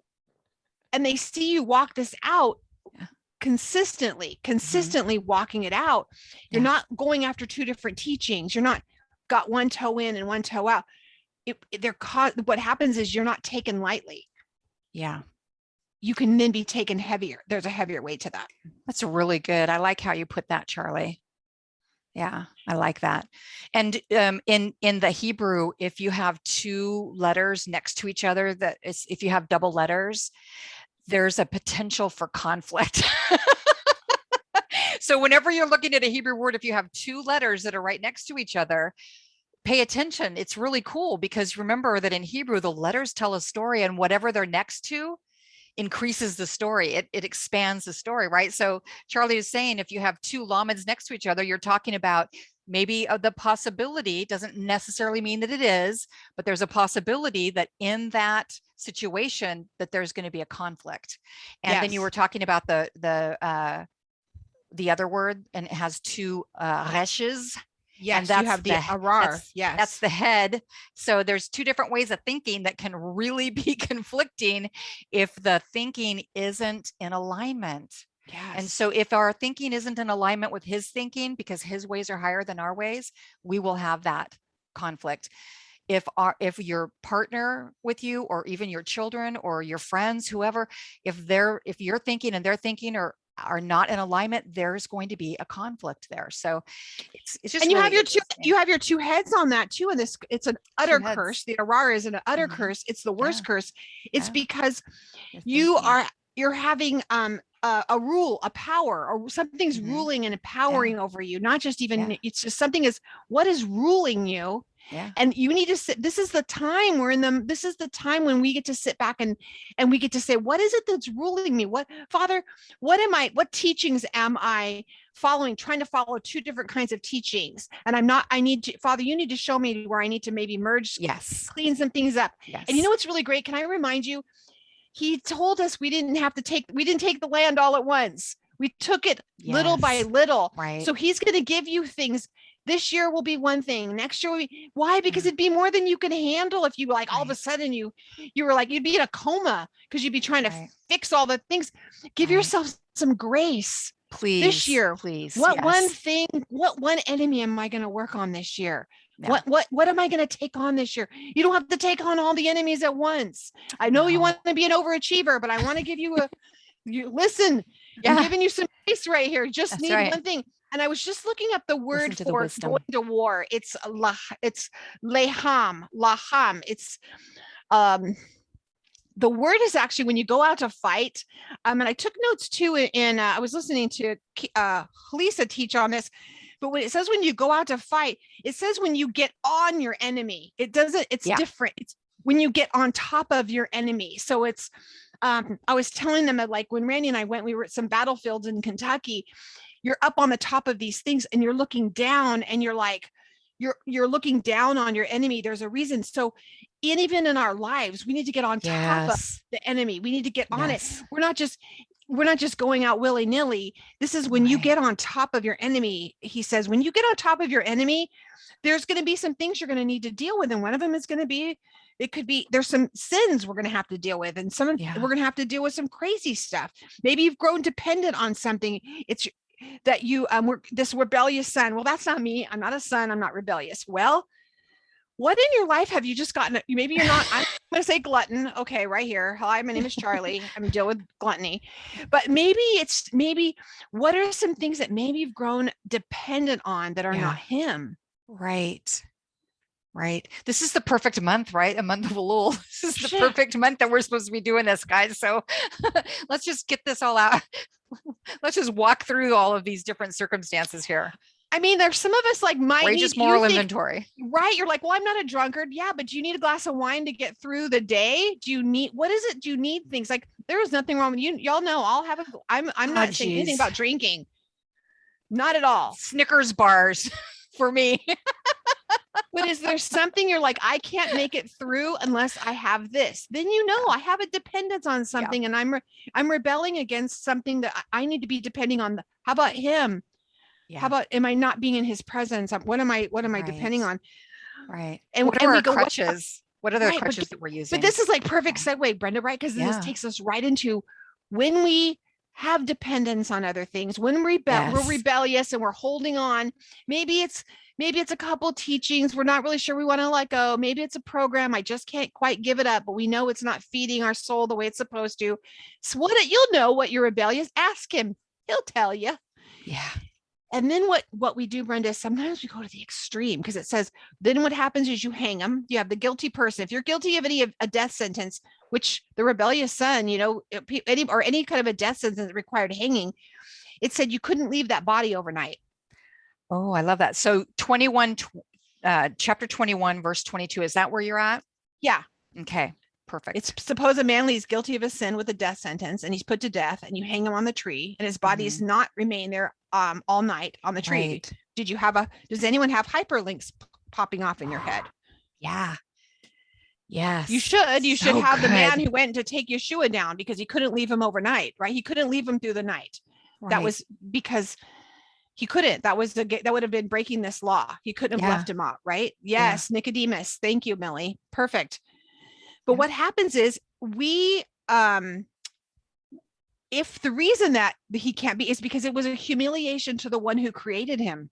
and they see you walk this out Yeah. consistently walking it out. You're Yeah. not going after two different teachings. You're not got one toe in and one toe out. What happens is you're not taken lightly. Yeah. You can then be taken heavier. There's a heavier weight to that. That's really good. I like how you put that, Charlie. Yeah, I like that. And in the Hebrew, if you have two letters next to each other, that is, if you have double letters, there's a potential for conflict. So whenever you're looking at a Hebrew word, if you have two letters that are right next to each other, pay attention. It's really cool because remember that in Hebrew, the letters tell a story, and whatever they're next to increases the story. It expands the story, right? So Charlie is saying if you have two lameds next to each other, you're talking about maybe the possibility, doesn't necessarily mean that it is, but there's a possibility that in that situation that there's going to be a conflict. And then you Yes. were talking about the other word, and it has two reshes. Yes, And that's you have the arar. that's Yes. the head. So there's two different ways of thinking that can really be conflicting if the thinking isn't in alignment. Yes. And so if our thinking isn't in alignment with his thinking, because his ways are higher than our ways, we will have that conflict. If your partner with you, or even your children or your friends, whoever, if you're thinking and they're thinking are not in alignment, there's going to be a conflict there. So it's just And you really have your two interesting. you have your two heads on that too. And this, it's an Two utter heads. curse. The arar is an utter Mhm. curse. It's the Yeah, worst curse. It's yeah. because You're you thinking. are you're having a rule, a power, or something's Mhm. ruling and Yeah, empowering over you. Not just yeah, even, it's just something is what is ruling you. yeah. And you need to sit. This is the time we're in them. This is the time when we get to sit back and we get to say, what is it that's ruling me? What, Father, what teachings am I following, trying to follow two different kinds of teachings? And I need to, Father, you need to show me where I need to maybe merge, Yes, clean some things up. And you know yes, what's really great? Can I remind you, he told us we didn't take the land all at once. We took it little by yes. little. Right. So he's going to give you things. This year will be one thing. Next year will be, why? Because Yeah, it'd be more than you can handle if you like all of a right, sudden you were like, you'd be in a coma because you'd be trying to right, fix all the things. Give right. yourself some grace this Please, year. please, What one yes. thing, what one enemy am I going to work on this year? Yeah, What am I going to take on this year? You don't have to take on all the enemies at once. I know you no. want to be an overachiever, but I want to give you you listen. I'm Yeah, giving you some grace right here. Just that's need right. one thing. And I was just looking up the Listen word to the for going wisdom. to war. It's laham. It's um the word is actually when you go out to fight. And I took notes too. I was listening to Lisa teach on this. But when it says when you go out to fight, it says when you get on your enemy. It doesn't. It's Yeah, different. It's when you get on top of your enemy. So it's. I was telling them that like when Randy and I went, we were at some battlefields in Kentucky. You're up on the top of these things, and you're looking down, and you're like, you're looking down on your enemy. There's a reason. So even in our lives, we need to get on top of yes, the enemy. We need to get on it. yes. We're not just going out willy-nilly. This is when you Right. get on top of your enemy. He says, when you get on top of your enemy, there's going to be some things you're going to need to deal with. And one of them is going to be, it could be, there's some sins we're going to have to deal with. And Yeah, we're going to have to deal with some crazy stuff. Maybe you've grown dependent on something. It's that you, were this rebellious son. Well, that's not me. I'm not a son. I'm not rebellious. Well, What in your life have you just gotten? Maybe you're not, I'm going to say glutton. Okay, right here. Hi, my name is Charlie. I'm dealing with gluttony. But maybe what are some things that maybe you've grown dependent on that are Yeah. not him? Right. Right. This is the perfect month, right? A month of Elul. This is the Shit. perfect month that we're supposed to be doing this, guys. So let's just get this all out. Let's just walk through all of these different circumstances here. I mean, there's some of us like might Courageous need, you moral think, inventory. right? You're like, well, I'm not a drunkard. Yeah, but do you need a glass of wine to get through the day? Do you need, what is it? Do you need things like, there is nothing wrong with you. Y'all know I'll have a, I'm not saying anything about drinking. Not at all. Snickers bars for me. But is there something you're like, I can't make it through unless I have this? Then you know I have a dependence on something, and I'm rebelling against something that I need to be depending on. How about him? How about, am I not being in his presence? What am I depending on? Right. And what are we our go, crutches? What are the right, crutches that we're using? But this is like perfect segue, Brenda, right? Because this takes us right into when we have dependence on other things, when we're rebellious and we're holding on. Maybe it's a couple teachings we're not really sure we want to let go. Maybe it's a program I just can't quite give it up, but we know it's not feeding our soul the way it's supposed to. So you'll know what you're rebellious. Ask him. He'll tell you. Yeah. And then what we do, Brenda, is sometimes we go to the extreme, because it says, then what happens is you hang them. You have the guilty person. If you're guilty of a death sentence, which the rebellious son, any kind of a death sentence that required hanging, it said you couldn't leave that body overnight. Oh, I love that. So chapter 21, verse 22, is that where you're at? Yeah. Okay. Perfect. It's suppose a man is guilty of a sin with a death sentence and he's put to death, and you hang him on the tree, and his body is not remain there all night on the tree. Right. Does anyone have hyperlinks popping off in your head? Yeah. Yes. You should have the man who went to take Yeshua down because he couldn't leave him overnight, right? He couldn't leave him through the night. Right. That was because he couldn't. That would have been breaking this law. He couldn't have left him out, right? Yes, yeah. Nicodemus. Thank you, Millie. Perfect. But what happens is if the reason that he can't be is because it was a humiliation to the one who created him,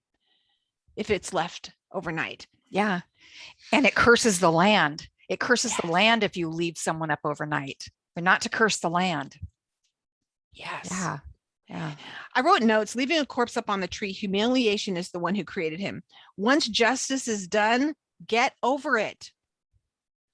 if it's left overnight. Yeah. And it curses the land. It curses the land if you leave someone up overnight, but not to curse the land. Yes. Yeah. Yeah. I wrote notes, leaving a corpse up on the tree. Humiliation is the one who created him. Once justice is done, get over it.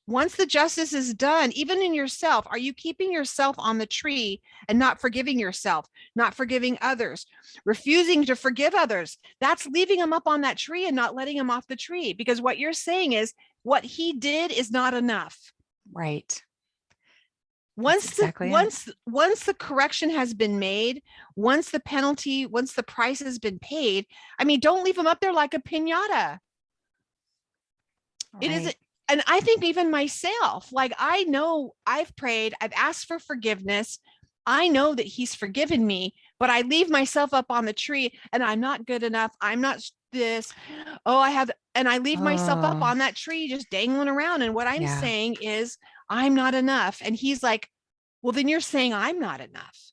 Once the justice is done, even in yourself, are you keeping yourself on the tree and not forgiving yourself, not forgiving others, refusing to forgive others? That's leaving them up on that tree and not letting them off the tree, because what you're saying is what he did is not enough. Right. Once the correction has been made, once the price has been paid, I mean, don't leave them up there like a piñata. Right. It isn't. And I think even myself, like, I know I've prayed, I've asked for forgiveness. I know that he's forgiven me, but I leave myself up on the tree and I'm not good enough. I'm not this. And I leave myself up on that tree, just dangling around. And what I'm saying is I'm not enough. And he's like, well, then you're saying I'm not enough.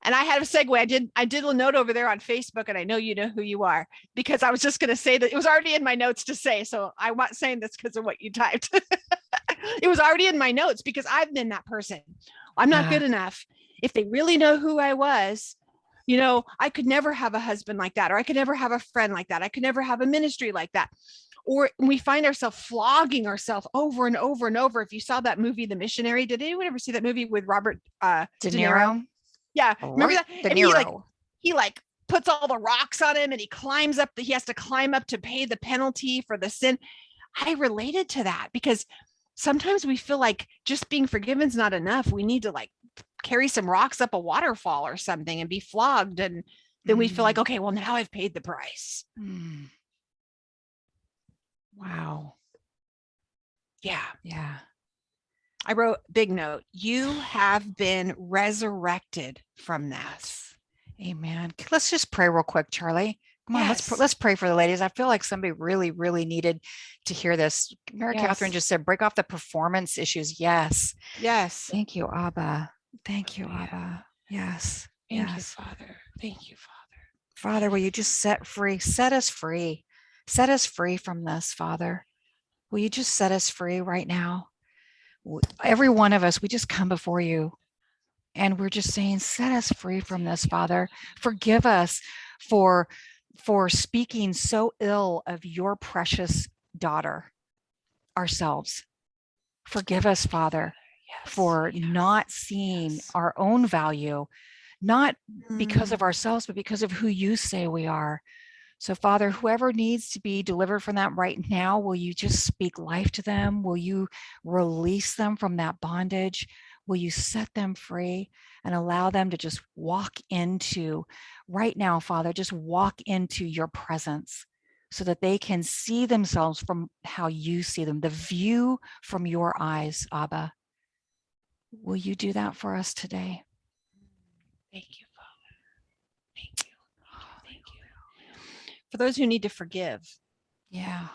And I had a segue. I did a note over there on Facebook, and I know you know who you are, because I was just going to say that it was already in my notes to say. So I'm not saying this because of what you typed. It was already in my notes because I've been that person. I'm not good enough. If they really know who I was, I could never have a husband like that, or I could never have a friend like that. I could never have a ministry like that. Or we find ourselves flogging ourselves over and over and over. If you saw that movie, The Missionary, did anyone ever see that movie with Robert De Niro? Yeah, remember that? And he puts all the rocks on him, and he climbs up. He has to climb up to pay the penalty for the sin. I related to that because sometimes we feel like just being forgiven is not enough. We need to carry some rocks up a waterfall or something and be flogged, and then we feel like, okay, well, now I've paid the price. Wow. Yeah. Yeah. I wrote big note. You have been resurrected from that. Amen. Let's just pray real quick, Charlie. Come on, let's pray for the ladies. I feel like somebody really, really needed to hear this. Mary Catherine just said, break off the performance issues. Yes. Yes. Thank you, Abba. Thank you, Abba. Yes. Thank you, Father. Thank you, Father. Father, will you just set us free? Set us free from this, Father. Will you just set us free right now? Every one of us, we just come before you and we're just saying, set us free from this, Father. Forgive us for speaking so ill of your precious daughter, ourselves. Forgive us, Father, for not seeing our own value, not because of ourselves, but because of who you say we are. So, Father, whoever needs to be delivered from that right now, will you just speak life to them? Will you release them from that bondage? Will you set them free and allow them to just walk into right now, Father, just walk into your presence so that they can see themselves from how you see them, the view from your eyes, Abba. Will you do that for us today? Thank you, Father. Thank you. Thank you. For those who need to forgive. Yeah.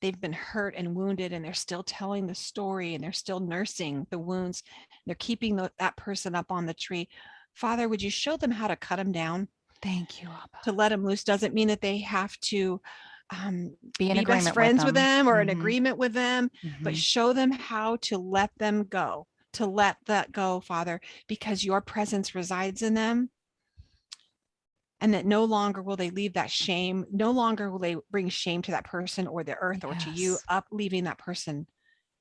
They've been hurt and wounded and they're still telling the story and they're still nursing the wounds. They're keeping that person up on the tree. Father, would you show them how to cut them down? Thank you, Abba. To let them loose doesn't mean that they have to be best friends with them or in mm-hmm. agreement with them, mm-hmm. but show them how to let them go, to let that go, Father, because your presence resides in them. And that no longer will they leave that shame. No longer will they bring shame to that person or the earth or to you, up leaving that person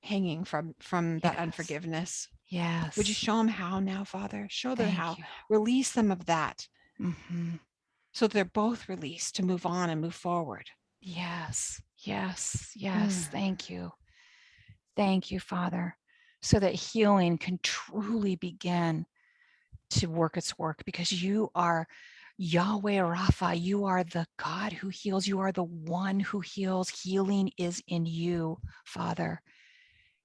hanging from that unforgiveness. Yes. Would you show them how now, Father? Show them how. You. Release them of that. Mm-hmm. So they're both released to move on and move forward. Yes. Yes. Yes. Thank you. Thank you, Father. So that healing can truly begin to work its work, because you are Yahweh Rapha. You are the God who heals. You are the one who heals. Healing is in you, Father.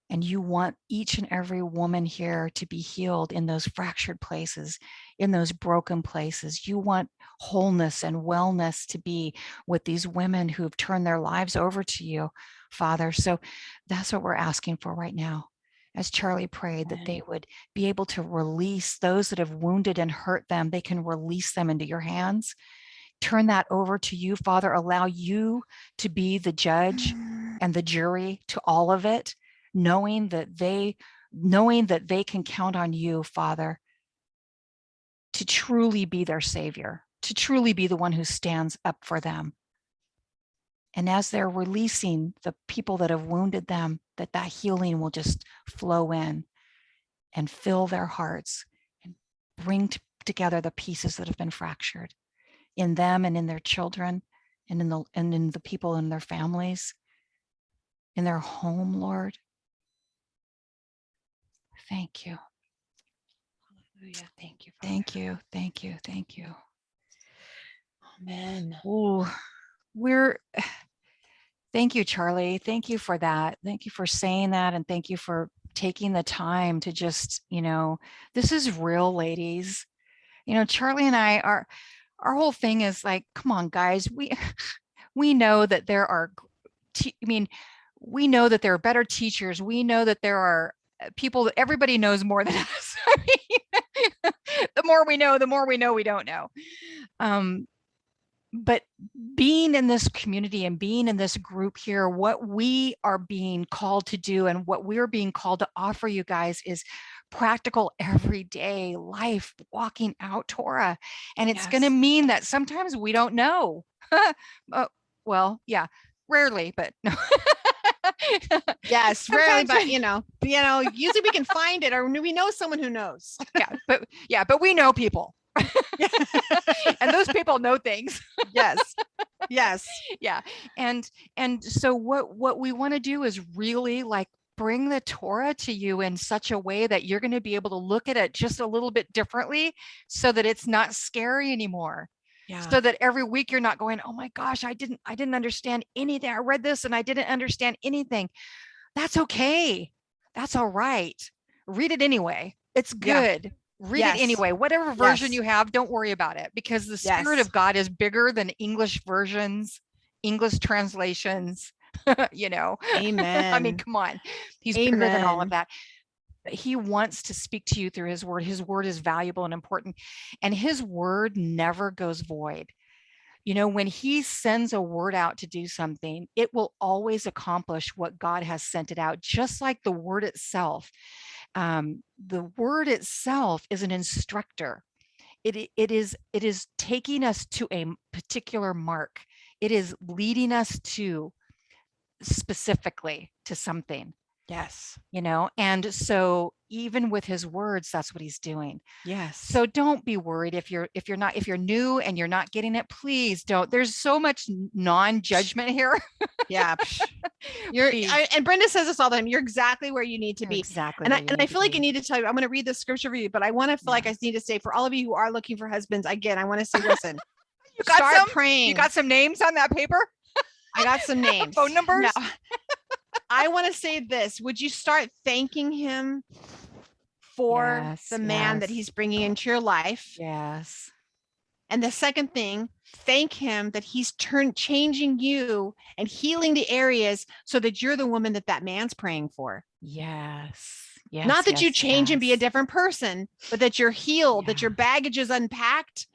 And you want each and every woman here to be healed in those fractured places, in those broken places. You want wholeness and wellness to be with these women who have turned their lives over to you, Father. So that's what we're asking for right now. As Charlie prayed, that they would be able to release those that have wounded and hurt them. They can release them into your hands. Turn that over to you, Father. Allow you to be the judge and the jury to all of it, knowing that they can count on you, Father, to truly be their savior, to truly be the one who stands up for them. And as they're releasing the people that have wounded them, that healing will just flow in and fill their hearts and bring together the pieces that have been fractured in them and in their children and in the people in their families, in their home, Lord. Thank you. Hallelujah. Thank you. Father. Thank you. Thank you. Thank you. Amen. Oh, thank you, Charlie. Thank you for that. Thank you for saying that. And thank you for taking the time to just, this is real, ladies. Charlie and I our whole thing is like, come on, guys, we know that there are, we know that there are better teachers. We know that there are people that everybody knows more than us. The more we know we don't know. But being in this community and being in this group here, what we are being called to do and what we're being called to offer you guys is practical everyday life, walking out Torah. And it's going to mean that sometimes we don't know. Well, yeah, rarely, but no. Yes, rarely, but usually we can find it, or we know someone who knows. but we know people. And those people know things. Yes. Yeah. And so what we want to do is really like bring the Torah to you in such a way that you're going to be able to look at it just a little bit differently, so that it's not scary anymore. Yeah. So that every week you're not going, oh my gosh, I didn't understand anything. I read this and I didn't understand anything. That's okay. That's all right. Read it anyway. It's good. Yeah. Read it anyway. Whatever version you have, don't worry about it, because the Spirit of God is bigger than English versions, English translations. Amen. I mean, come on. He's bigger than all of that. He wants to speak to you through his word. His word is valuable and important, and his word never goes void. You know, when he sends a word out to do something, it will always accomplish what God has sent it out, just like the word itself. The word itself is an instructor. It is taking us to a particular mark. It is leading us to specifically to something, Yes. you know. And so even with his words, that's what he's doing. Yes. So don't be worried if you're new and you're not getting it. Please don't. There's so much non-judgment here. Yeah. And Brenda says this all the time. You're exactly where you need to You're be. exactly And where you I need to feel like I be. need to tell you, I'm going to read the scripture for you, but I want to feel like Yeah. I need to say for all of you who are looking for husbands, again, I want to say, listen, You got start some? praying. You got some names on that paper? I got some names. Phone numbers? No. I want to say this. Would you start thanking him for Yes, the man that yes, he's bringing into your life? yes. And the second thing, thank him that he's changing you and healing the areas so that you're the woman that man's praying for. Yes. Yes. Not that yes, you change and be a yes. different person, but that you're healed, that your Yeah. baggage is unpacked,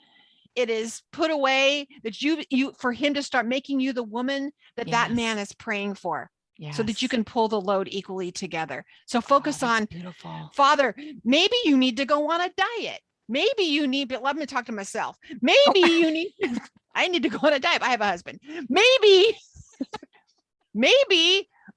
it is put away, that you for him to start making you the woman that Yes. man is praying for. Yes. So that you can pull the load equally together. So Oh, focus that's on, beautiful. Father, maybe you need to go on a diet. Maybe you need, but let me talk to myself. Maybe you need, I need to go on a diet. I have a husband. Maybe,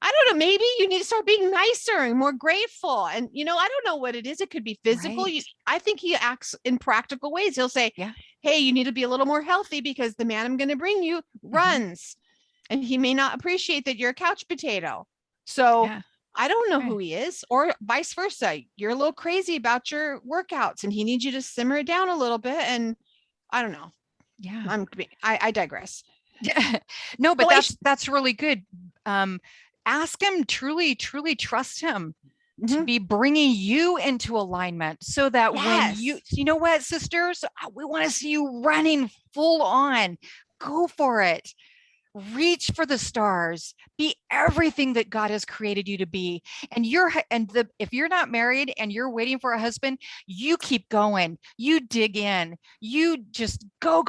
I don't know, maybe you need to start being nicer and more grateful. And, I don't know what it is. It could be physical. Right. I think he acts in practical ways. He'll say, Yeah. hey, you need to be a little more healthy because the man I'm going to bring you runs. And he may not appreciate that you're a couch potato. So Yeah. I don't know Right. who he is, or vice versa. You're a little crazy about your workouts and he needs you to simmer it down a little bit. And I don't know. Yeah. I digress. Yeah. No, but Galatians- that's really good. Ask him, truly trust him to be bringing you into alignment so that when you know what, sisters, we want to see you running full on. Go for it. Reach for the stars. Be everything that God has created you to be. And if you're not married and you're waiting for a husband, you keep going. You dig in. You just go.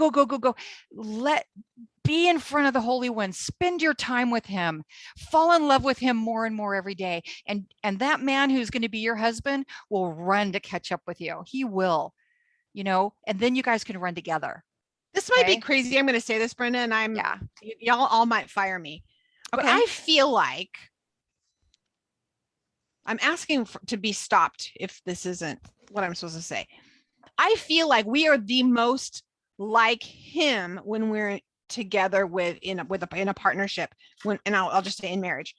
Be in front of the Holy One. Spend your time with him. Fall in love with him more and more every day. And that man who's going to be your husband will run to catch up with you. He will, and then you guys can run together. This might be crazy. I'm going to say this, Brenda, and y'all all might fire me. But I feel like I'm asking to be stopped if this isn't what I'm supposed to say. I feel like we are the most like him when we're together in a partnership. And I'll just say in marriage,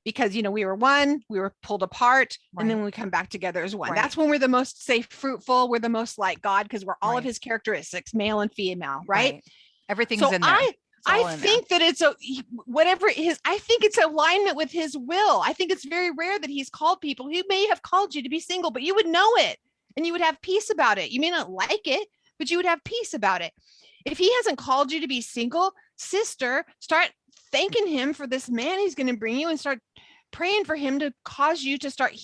because we were one, we were pulled apart, and then we come back together as one. Right. That's when we're the most fruitful. We're the most like God because we're all of his characteristics, male and female, right? Everything's in there. I think that it's I think it's alignment with his will. I think it's very rare that he's called people. He may have called you to be single, but you would know it and you would have peace about it. You may not like it, but you would have peace about it. If he hasn't called you to be single, sister, start thanking him for this man he's going to bring you and start praying for him to cause you to start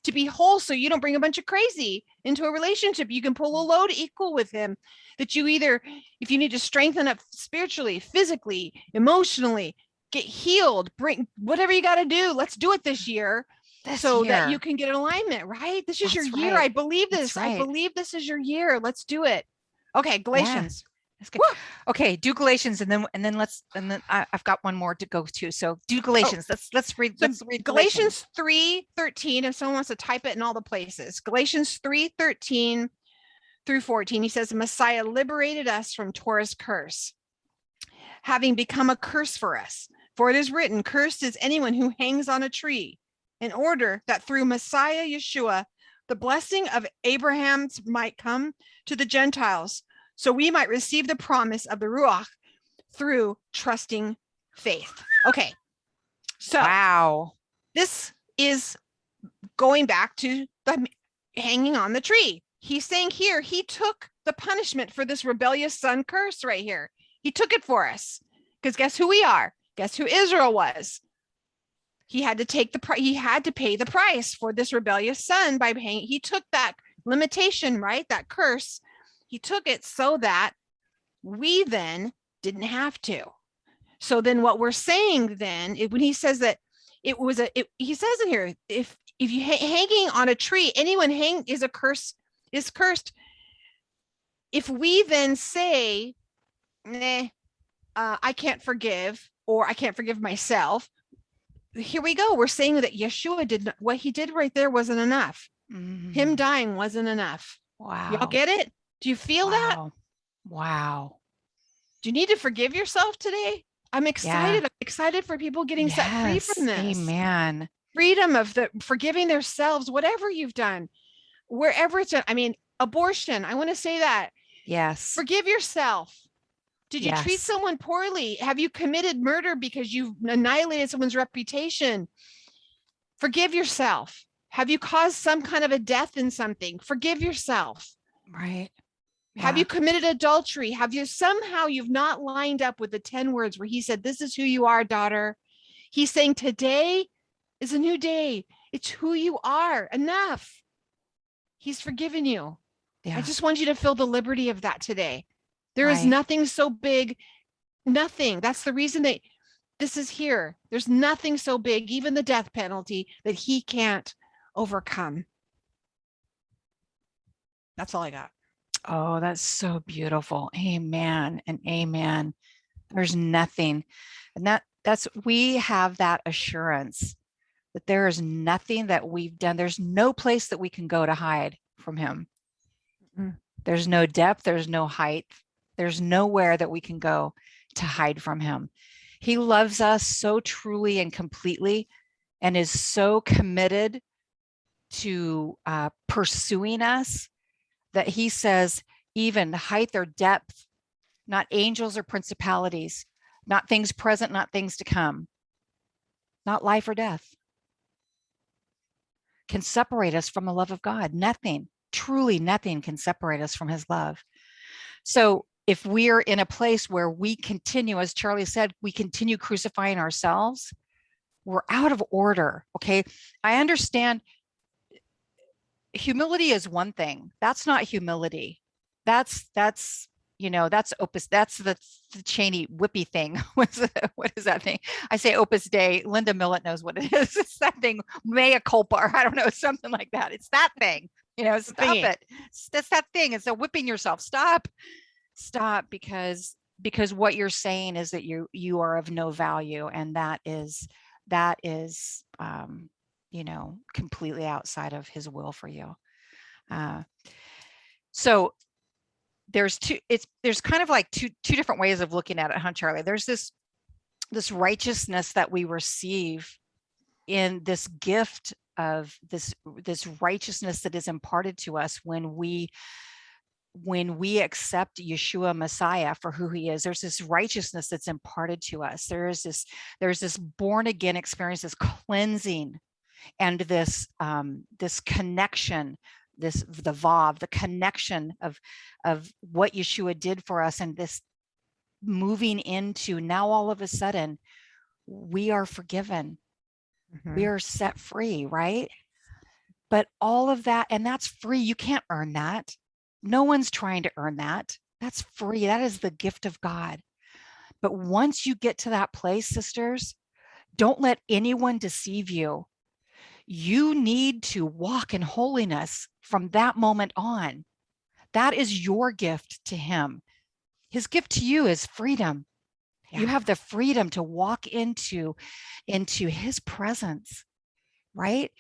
to be whole, so you don't bring a bunch of crazy into a relationship. You can pull a load equal with him, that you either, if you need to strengthen up spiritually, physically, emotionally, get healed, bring whatever you got to do. Let's do it this year that you can get alignment, right? This is your year. I believe this. I believe this is your year. Let's do it. Okay. Galatians. That's good. Woo! Okay, do Galatians, and then I've got one more to go to. So do Galatians. Let's read. Let's read Galatians 3:13. If someone wants to type it in all the places, Galatians 3:13 through 14. He says, Messiah liberated us from Torah's curse, having become a curse for us. For it is written, cursed is anyone who hangs on a tree, in order that through Messiah Yeshua, the blessing of Abraham's might come to the Gentiles, so we might receive the promise of the Ruach through trusting faith. Okay. So wow. This is going back to the hanging on the tree. He's saying here, he took the punishment for this rebellious son curse right here. He took it for us. Because guess who we are? Guess who Israel was? He had to he had to pay the price for this rebellious son by paying. He took that limitation, right? That curse. He took it so that we then Didn't have to. So then what we're saying then, when he says that it was he says in here, if you hanging on a tree, anyone hang is a curse, is cursed. If we then say, nah, I can't forgive, or I can't forgive myself, here we go. We're saying that Yeshua did not, what he did right there wasn't enough. Him dying wasn't enough. Y'all Wow. get it? Do you feel that? Wow. Wow. Do you need to forgive yourself today? I'm Yeah. excited. I'm excited for people getting set free from Yes. this. Amen. Freedom of the forgiving themselves, whatever you've done, wherever it's done. I mean, abortion. I want to say that. Yes. Forgive yourself. Did you treat Yes. someone poorly? Have you committed murder because you've annihilated someone's reputation? Forgive yourself. Have you caused some kind of a death in something? Forgive yourself. Right. Have Yeah. you committed adultery? Have you somehow you've not lined up with the 10 words where he said, this is who you are, daughter. He's saying today is a new day. It's who you are. Enough. He's forgiven you. I Yeah. just want you to feel the liberty of that today. There is Right. nothing so big, nothing. That's the reason that this is here. There's nothing so big, even the death penalty, that he can't overcome. That's all I got. Oh, that's so beautiful. Amen and amen. There's nothing. And that's we have that assurance that there is nothing that we've done. There's no place that we can go to hide from him. Mm. There's no depth, there's no height. There's nowhere that we can go to hide from him. He loves us so truly and completely and is so committed to pursuing us that he says, even height or depth, not angels or principalities, not things present, not things to come, not life or death, can separate us from the love of God. Nothing, truly nothing can separate us from his love. So if we're in a place where we continue, as Charlie said, we continue crucifying ourselves, we're out of order. Okay. I understand humility is one thing. That's not humility. That's that's opus. That's the Cheney whippy thing. What is that thing? I say opus dei. Linda Millett knows what it is. It's that thing, mea culpa, or I don't know, something like that. It's that thing. Stop it. That's that thing. It's a whipping yourself. Stop, because what you're saying is that you are of no value, and that is completely outside of his will for you. So there's kind of like two different ways of looking at it, huh, Charlie? There's this righteousness that we receive in this gift of this righteousness that is imparted to us when we accept Yeshua Messiah for who he is. There's this righteousness that's imparted to us. There's this born again experience, this cleansing, and this connection, the vav, the connection of what Yeshua did for us, and this moving into now all of a sudden we are forgiven. We are set free, right? But all of that, and that's free. You can't earn that. No one's trying to earn that. That's free. That is the gift of God. But once you get to that place, sisters, don't let anyone deceive you. You need to walk in holiness from that moment on. That is your gift to him. His gift to you is freedom. Yeah. You have the freedom to walk into his presence, right?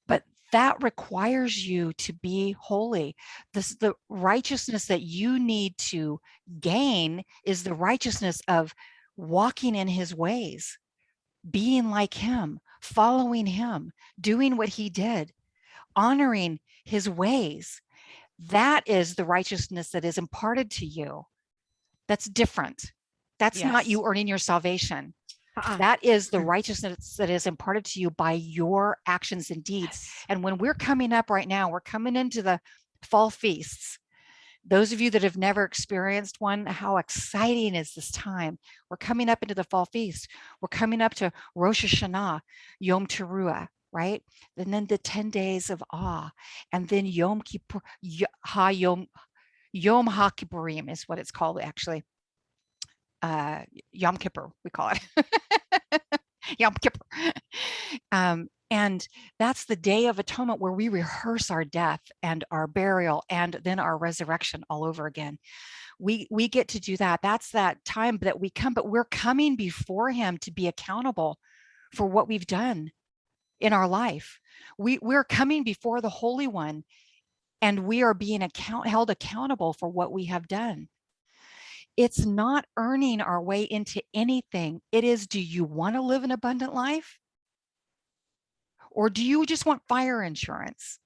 But that requires you to be holy. The righteousness that you need to gain is the righteousness of walking in his ways, being like him, following him, doing what he did, honoring his ways. That is the righteousness that is imparted to you. That's different. That's not you earning your salvation. That is the righteousness that is imparted to you by your actions and deeds. And when we're coming up right now, we're coming into the fall feasts. Those of you that have never experienced one, how exciting is this time? We're coming up into the fall feast. We're coming up to Rosh Hashanah, Yom Teruah, right? And then the 10 days of awe. And then Yom Kippur, Yom HaKippurim is what it's called, actually. Yom Kippur, we call it. Yom Kippur. And that's the Day of Atonement where we rehearse our death and our burial and then our resurrection all over again. We get to do that. That's that time that we come, but we're coming before him to be accountable for what we've done in our life. We're coming before the Holy One, and we are being held accountable for what we have done. It's not earning our way into anything. It is, do you want to live an abundant life? Or do you just want fire insurance?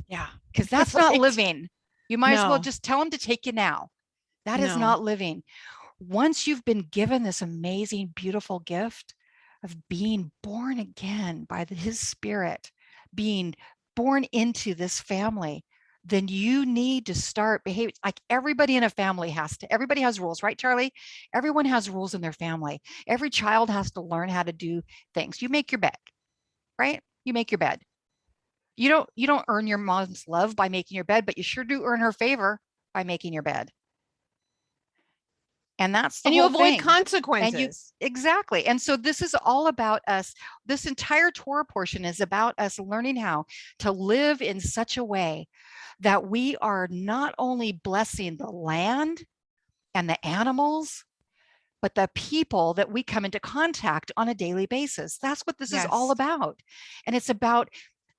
Yeah. Because that's not Right. living. You might as well No. just tell them to take you now. That is No. not living. Once you've been given this amazing, beautiful gift of being born again by his Spirit, being born into this family, then you need to start behaving like everybody in a family has to. Everybody has rules, right, Charlie? Everyone has rules in their family. Every child has to learn how to do things. You make your bed, right? You make your bed. You don't earn your mom's love by making your bed, but you sure do earn her favor by making your bed. And that's the And you whole avoid thing. And you consequences. exactly. And so this is all about us. This entire Torah portion is about us learning how to live in such a way that we are not only blessing the land and the animals, but the people that we come into contact on a daily basis. That's what this is all Yes. about. And it's about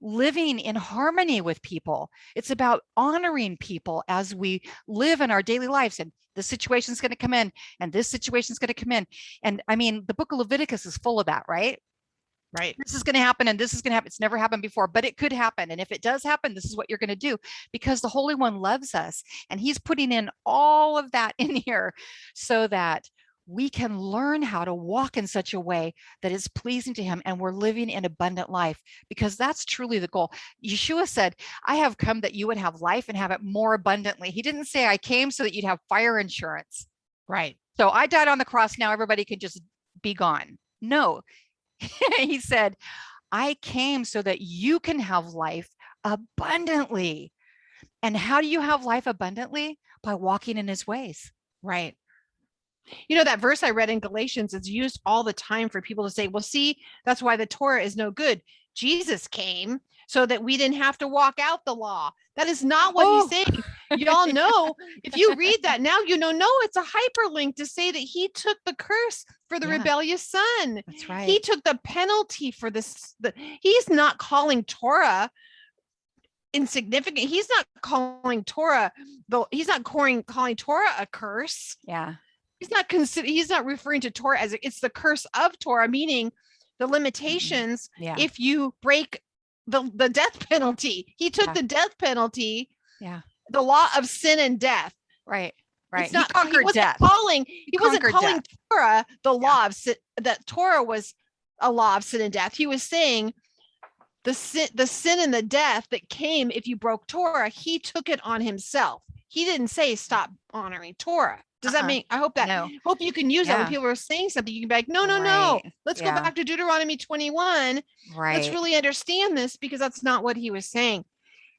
living in harmony with people. It's about honoring people as we live in our daily lives. And this situation is going to come in, and this situation is going to come in. And I mean, the book of Leviticus is full of that, right? Right. This is going to happen, and this is going to happen. It's never happened before, but it could happen. And if it does happen, this is what you're going to do, because the Holy One loves us, and he's putting in all of that in here so that we can learn how to walk in such a way that is pleasing to him, and we're living an abundant life, because that's truly the goal. Yeshua said, I have come that you would have life and have it more abundantly. He didn't say I came so that you'd have fire insurance. Right. So I died on the cross. Now everybody can just be gone. No, he said, I came so that you can have life abundantly. And how do you have life abundantly? By walking in his ways. Right. You know, that verse I read in Galatians is used all the time for people to say, well, see, that's why the Torah is no good. Jesus came so that we didn't have to walk out the law. That is not what he's saying. Y'all know, if you read that now, you know, no, it's a hyperlink to say that he took the curse for the rebellious son. That's right. He took the penalty for this. He's not calling Torah insignificant. He's not calling Torah, he's not calling Torah a curse. Yeah. He's not referring to Torah as it's the curse of Torah, meaning the limitations. Yeah. If you break the death penalty, he took the death penalty. Yeah. The law of sin and death. Right. Right. He conquered death. He wasn't calling Torah the law of sin, that Torah was a law of sin and death. He was saying the sin and the death that came if you broke Torah, he took it on himself. He didn't say stop honoring Torah. Does that mean, I hope you can use that when people are saying something, you can be like, no. Let's go back to Deuteronomy 21. Right. Let's really understand this, because that's not what he was saying.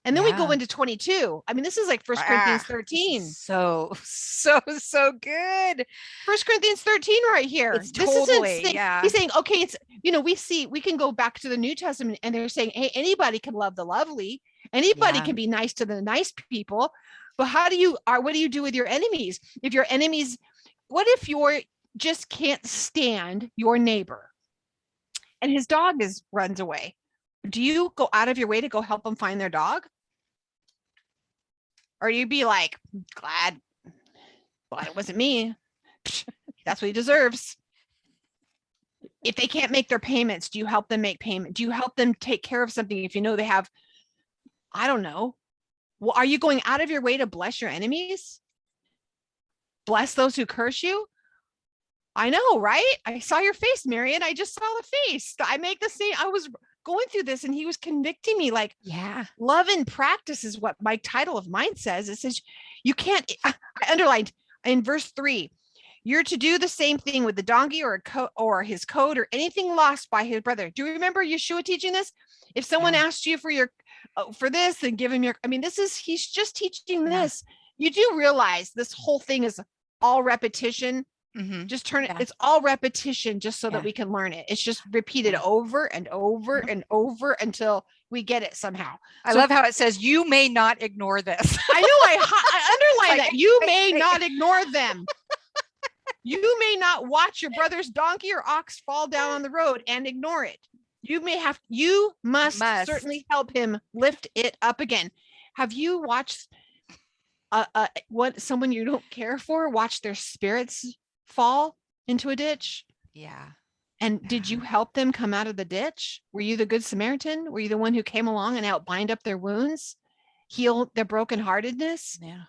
And then we go into 22. I mean, this is like 1 Corinthians 13. So good. 1 Corinthians 13 right here. It's totally, He's saying, okay, it's, you know, we can go back to the New Testament, and they're saying, hey, anybody can love the lovely. Anybody can be nice to the nice people. But what do you do with your enemies? If your enemies, what if you just can't stand your neighbor and his dog runs away? Do you go out of your way to go help them find their dog? Or you be like, glad it wasn't me. That's what he deserves. If they can't make their payments, do you help them make payment? Do you help them take care of something if you know they have, I don't know. Well, are you going out of your way to bless your enemies? Bless those who curse you? I know, right? I saw your face, Marion. I just saw the face. I make the same. I was going through this, and he was convicting me like, love and practice is what my title of mine says. It says, you can't, I underlined in verse 3, you're to do the same thing with the donkey or his coat or anything lost by his brother. Do you remember Yeshua teaching this? If someone asked you for this, then give him he's just teaching this. You do realize this whole thing is all repetition. Just turn it. Yeah. It's all repetition just so that Yeah. we can learn it. It's just repeated Yeah. over and over and over until we get it somehow. I So love how it says, you may not ignore this. I know I underline Like, that. You hey, may hey. not ignore them. You may not watch your brother's donkey or ox fall down on the road and ignore it. You must certainly help him lift it up again. Have you watched what someone you don't care for watch their spirits fall into a ditch? Yeah. And did you help them come out of the ditch? Were you the good Samaritan? Were you the one who came along and helped bind up their wounds, heal their brokenheartedness? Yeah.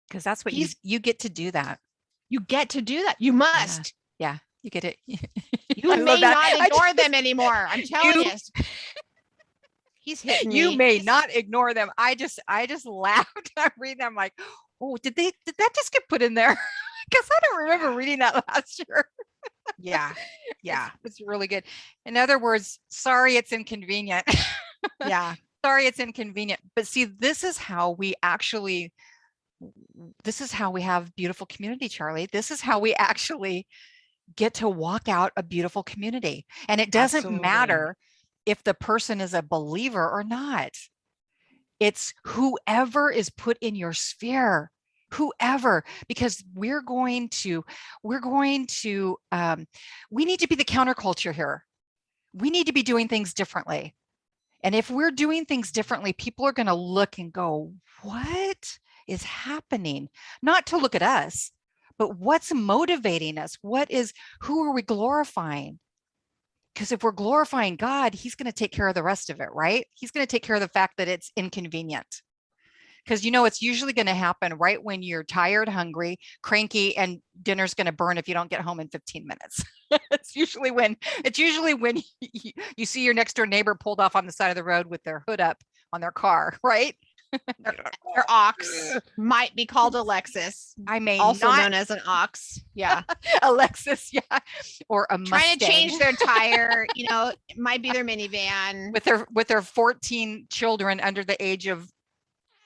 Because that's what you get to do that. You get to do that. You must. Yeah. You get it. You may not ignore them anymore. I'm telling you. He's hitting me. You may not ignore them. I just laughed. I read them like, oh, did that just get put in there? Because I don't remember reading that last year. Yeah. Yeah. It's really good. In other words, sorry, it's inconvenient. Yeah. Sorry, it's inconvenient. But see, this is how we have beautiful community, Charlie. This is how we actually get to walk out a beautiful community. And it doesn't matter if the person is a believer or not. It's whoever is put in your sphere, whoever, because we need to be the counterculture here. We need to be doing things differently. And if we're doing things differently, people are going to look and go, what is happening? Not to look at us, but what's motivating us? Who are we glorifying? Because if we're glorifying God, he's going to take care of the rest of it, right? He's going to take care of the fact that it's inconvenient. Because it's usually going to happen right when you're tired, hungry, cranky, and dinner's going to burn if you don't get home in 15 minutes. It's usually when you see your next door neighbor pulled off on the side of the road with their hood up on their car, right? Their ox might be called Alexis. Also known as an ox. Yeah. Alexis, yeah. Or a Mustang. Trying to change their tire, it might be their minivan. With their 14 children under the age of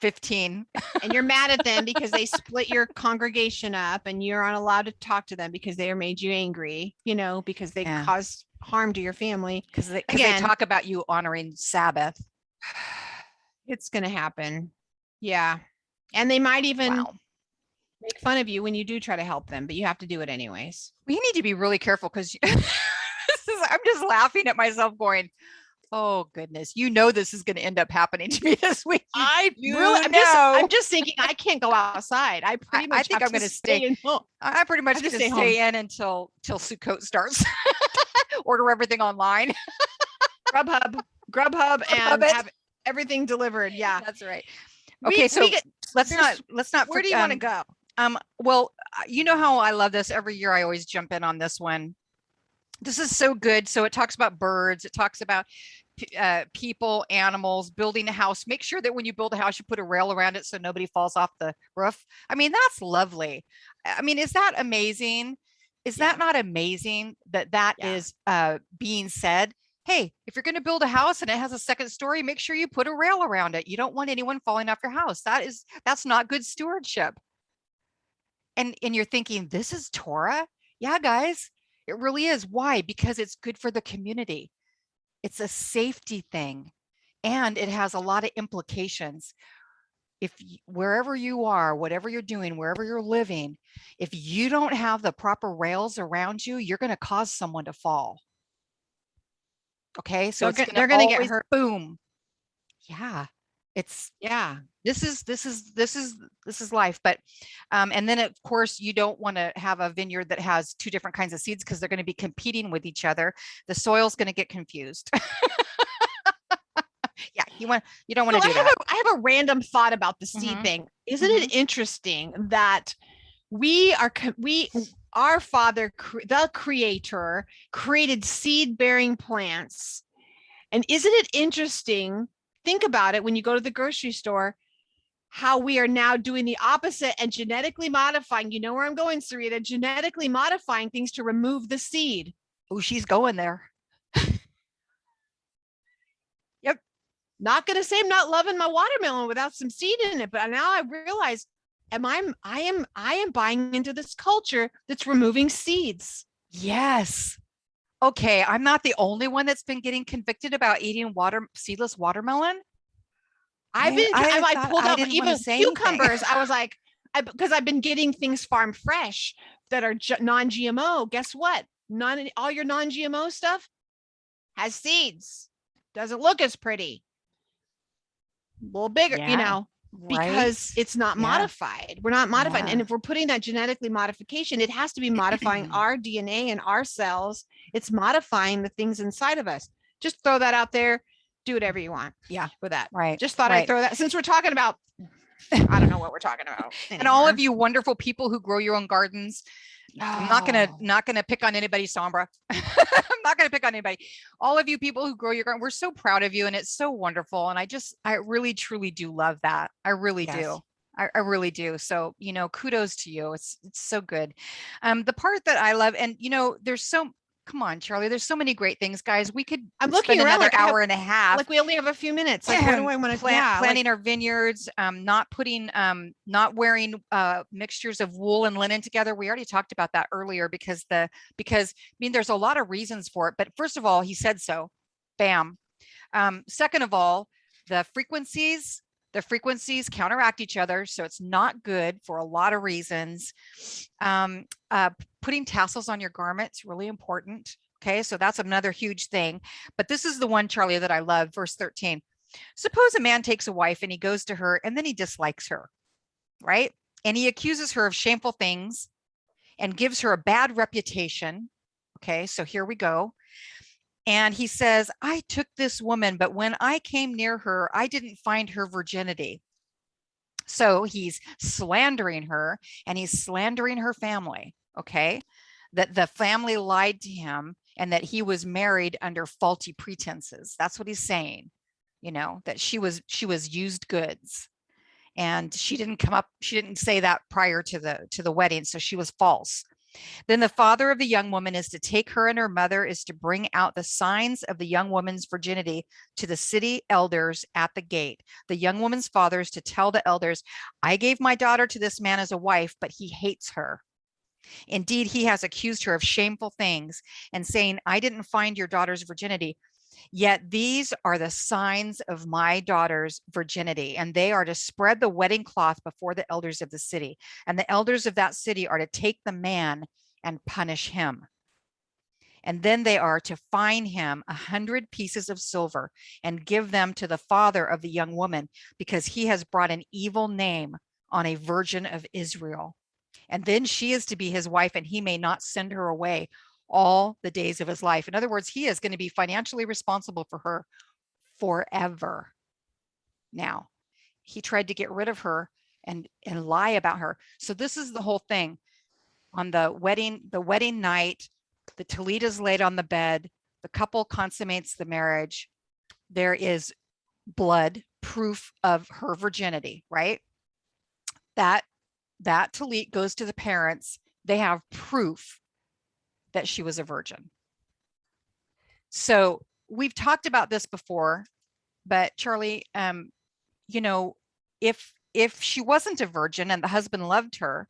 15. And you're mad at them because they split your congregation up and you're not allowed to talk to them because they made you angry, because they caused harm to your family. Because they talk about you honoring Sabbath. It's going to happen. Yeah. And they might even make fun of you when you do try to help them, but you have to do it anyways. We need to be really careful because I'm just laughing at myself going, oh goodness, this is going to end up happening to me this week. I'm just thinking I can't go outside. I think I'm going to stay in home. I pretty much going to stay in until Sukkot starts. Order everything online. Grubhub and have everything delivered. Yeah, that's right. Okay, let's not. Where do you want to go? Well, you know how I love this. Every year I always jump in on this one. This is so good. So it talks about birds. It talks about people, animals, building a house. Make sure that when you build a house, you put a rail around it so nobody falls off the roof. I mean, that's lovely. I mean, is that amazing? Is that not amazing that is being said? Hey, if you're going to build a house and it has a second story, make sure you put a rail around it. You don't want anyone falling off your house. That's not good stewardship. And you're thinking, this is Torah? Yeah, guys, it really is. Why? Because it's good for the community. It's a safety thing. And it has a lot of implications. Wherever you are, whatever you're doing, wherever you're living, if you don't have the proper rails around you, you're going to cause someone to fall. Okay, so they're going to get hurt. Boom. Yeah, this is life. But and then of course you don't want to have a vineyard that has two different kinds of seeds because they're going to be competing with each other. The soil's going to get confused. Yeah, you don't want to do that. I have a random thought about the seed thing. Isn't it interesting that our Father, the Creator, created seed-bearing plants? And isn't it interesting? Think about it when you go to the grocery store, how we are now doing the opposite and genetically modifying. You know where I'm going, Sarita? Genetically modifying things to remove the seed. Oh, she's going there. Yep. Not going to say I'm not loving my watermelon without some seed in it, but now I realize I am buying into this culture that's removing seeds. Yes. Okay, I'm not the only one that's been getting convicted about eating seedless watermelon. I I thought pulled I up didn't want to even say anything. cucumbers. I was like, because I've been getting things farm fresh that are non-GMO. Guess what? None all your non-GMO stuff has seeds. Doesn't look as pretty. A little bigger, Yeah, because right. it's not Yeah, modified. We're not modified. And yeah. if we're putting that genetically modification, it has to be modifying our DNA and our cells. It's modifying the things inside of us. Just throw that out there. Do whatever you want Yeah, with that. right, Just thought I'd right. throw that since we're talking about, I don't know what we're talking about And all of anymore. you wonderful people who grow your own gardens, I'm Oh, not gonna pick on anybody, Sombra. I'm not gonna pick on anybody. All of you people who grow your garden, we're so proud of you, and it's so wonderful. And I really truly do love that. I really yes. do. I really do. So, kudos to you. It's so good. The part that I love, and there's so come on, Charlie, there's so many great things, guys. We could I'm spend looking around another like I have, hour and a half like we only have a few minutes. Like, where do I want to? Yeah, like, planting our vineyards, not wearing mixtures of wool and linen together. We already talked about that earlier because I mean there's a lot of reasons for it. But first of all, he said so. Bam. Second of all, the frequencies counteract each other, so it's not good for a lot of reasons. Um, Putting tassels on your garments really important. Okay, so that's another huge thing. But this is the one, Charlie, that I love. Verse 13. Suppose a man takes a wife and he goes to her and then he dislikes her, right? And he accuses her of shameful things and gives her a bad reputation. Okay, so here we go. And he says, I took this woman, but when I came near her, I didn't find her virginity. So he's slandering her and he's slandering her family. Okay, that the family lied to him and that he was married under faulty pretenses. That's what he's saying. That she was used goods, and she didn't say that prior to the wedding, so she was false. Then the father of the young woman is to take her, and her mother is to bring out the signs of the young woman's virginity to the city elders at the gate. The young woman's father is to tell the elders, I gave my daughter to this man as a wife, but he hates her. Indeed, he has accused her of shameful things and saying, I didn't find your daughter's virginity. Yet these are the signs of my daughter's virginity, and they are to spread the wedding cloth before the elders of the city. And the elders of that city are to take the man and punish him. And then they are to fine him 100 pieces of silver and give them to the father of the young woman, because he has brought an evil name on a virgin of Israel. And then she is to be his wife, and he may not send her away all the days of his life. In other words, he is going to be financially responsible for her forever. Now, he tried to get rid of her and lie about her. So this is the whole thing. On the wedding night, the tallit is laid on the bed. The couple consummates the marriage. There is blood, proof of her virginity, right? That tallit goes to the parents. They have proof that she was a virgin. So we've talked about this before, but Charlie, you know, if she wasn't a virgin and the husband loved her,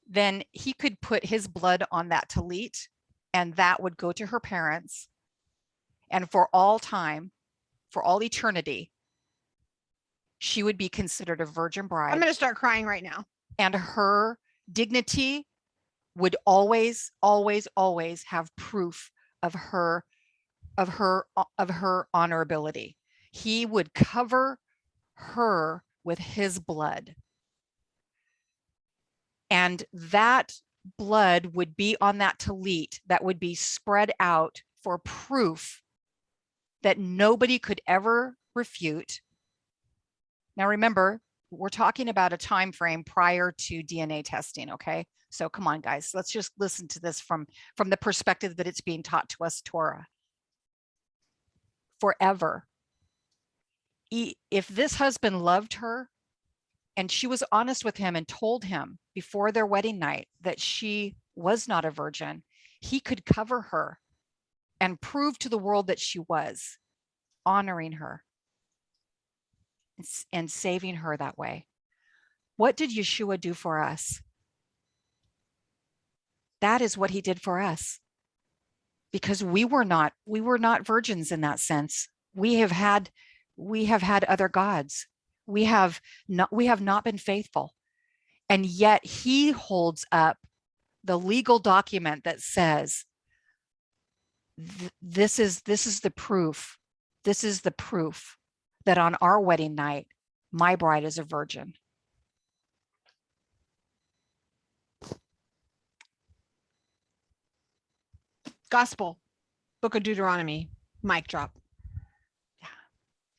then he could put his blood on that tallit, and that would go to her parents, and for all time, for all eternity, she would be considered a virgin I'm bride, going to start crying right now. and her dignity would always, always, always have proof of her honorability. He would cover her with his blood, and that blood would be on that tallit that would be spread out for proof that nobody could ever refute. Now remember, we're talking about a time frame prior to DNA testing, okay? So come on, guys, let's just listen to this from the perspective that it's being taught to us, Torah. Forever. If this husband loved her and she was honest with him and told him before their wedding night that she was not a virgin, he could cover her and prove to the world that she was, honoring her. and saving her that way. What did Yeshua do for us? That is what he did for us, because we were not virgins in that sense. We have had other gods. We have not been faithful. And yet he holds up the legal document that says, this is the proof. This is the proof that on our wedding night, my bride is a virgin. Gospel, Book of Deuteronomy, mic drop.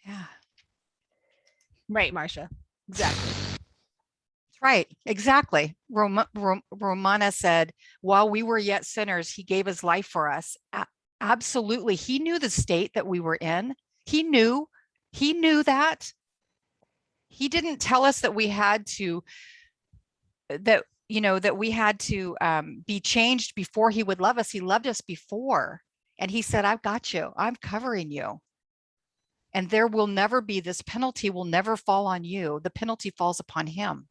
Yeah. Right, Marcia. Exactly. Right, exactly. Romana said, while we were yet sinners, he gave his life for us. Absolutely. He knew the state that we were in. He knew that. He didn't tell us that we had to, that we had to be changed before he would love us. He loved us before. And he said, I've got you. I'm covering you. And there will never be, this penalty will never fall on you. The penalty falls upon him.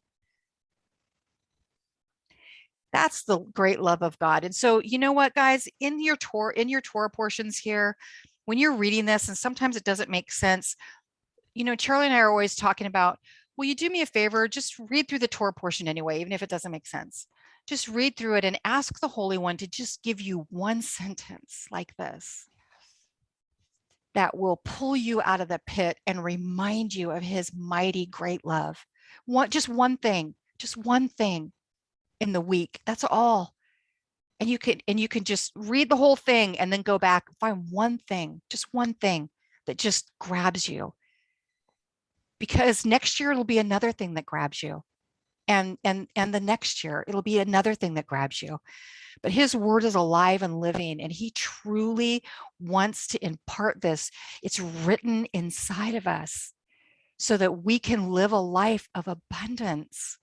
That's the great love of God. And so, you know what, guys, in your Torah portions here, when you're reading this, and sometimes it doesn't make sense, Charlie and I are always talking about, will you do me a favor? Just read through the Torah portion anyway, even if it doesn't make sense. Just read through it and ask the Holy One to just give you one sentence like this that will pull you out of the pit and remind you of his mighty, great love. Just one thing in the week. That's all. And you can just read the whole thing and then go back, find just one thing that just grabs you. Because next year it'll be another thing that grabs you. And the next year it'll be another thing that grabs you. But his word is alive and living, and he truly wants to impart this. It's written inside of us so that we can live a life of abundance.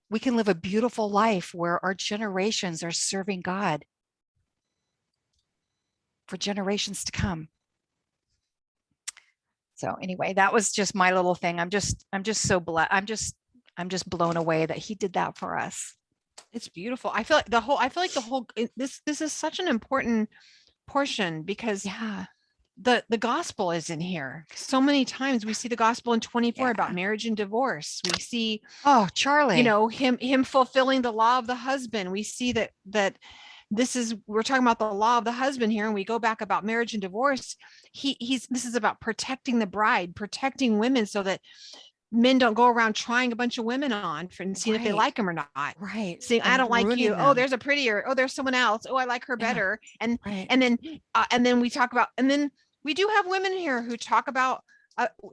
We can live a beautiful life where our generations are serving God for generations to come. So anyway, that was just my little thing. I'm just so blessed. I'm just blown away that he did that for us. It's beautiful. I feel like the whole this is such an important portion, because the gospel is in here. So many times we see the gospel in 24 about marriage and divorce. We see, Charlie, him fulfilling the law of the husband. We see that we're talking about the law of the husband here, and we go back about marriage and divorce. This is about protecting the bride, protecting women, so that men don't go around trying a bunch of women on and seeing if they like them or not. Right. Saying, I don't like you. Them. Oh, there's a prettier. Oh, there's someone else. Oh, I like her better. And then we talk about, and then we do have women here who talk about,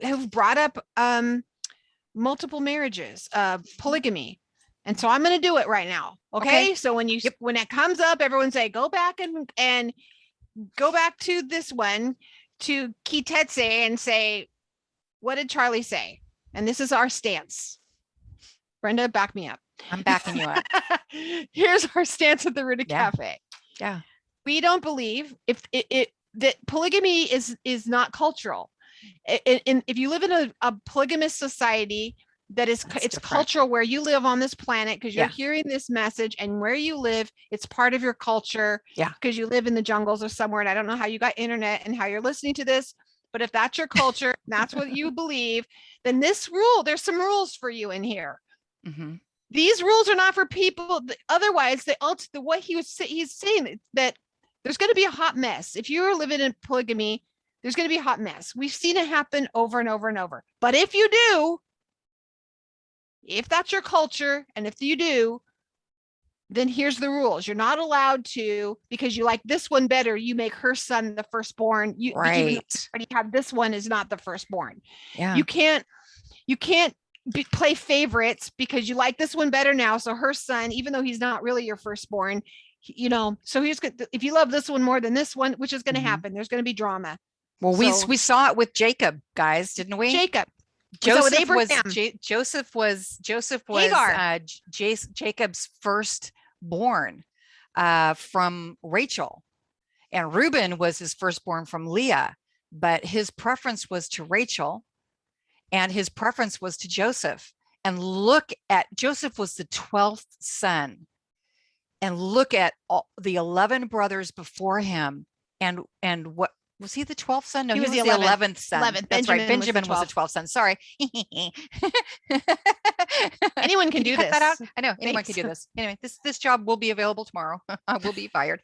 have brought up multiple marriages, polygamy. And so I'm going to do it right now. Okay. So when it comes up, everyone say, go back and go back to this one, to Ki Tetze, and say, what did Charlie say? And this is our stance. Brenda, back me up. I'm backing you up. Here's our stance at the Rooted Cafe. Yeah. We don't believe that polygamy is not cultural. And if you live in a polygamous society, it's different. Cultural where you live on this planet, because you're hearing this message, and where you live, it's part of your culture. Yeah. Because you live in the jungles or somewhere, and I don't know how you got internet and how you're listening to this. But if that's your culture, that's what you believe, then there's some rules for you in here. Mm-hmm. These rules are not for people. Otherwise, what he's saying that there's going to be a hot mess. If you're living in polygamy, there's going to be a hot mess. We've seen it happen over and over and over. But if that's your culture, and if you do, then here's the rules. You're not allowed to, because you like this one better, you make her son the firstborn. You already have this one is not the firstborn. Yeah. You can't play favorites because you like this one better now. So her son, even though he's not really your firstborn, so if you love this one more than this one, which is going to happen, there's going to be drama. Well, we saw it with Jacob, guys, didn't we? Jacob. Joseph was Jacob's firstborn from Rachel, and Reuben was his firstborn from Leah, but his preference was to Rachel. and his preference was to Joseph. And look at Joseph was the 12th son. And look at all the 11 brothers before him. And what was he, the 12th son? No, he was the 11th son. 11th. That's right. Benjamin was the 12th 12th son. Sorry. Anyone can do cut this. that out? I know anyone Thanks. can do this. Anyway, this job will be available tomorrow. I will be fired.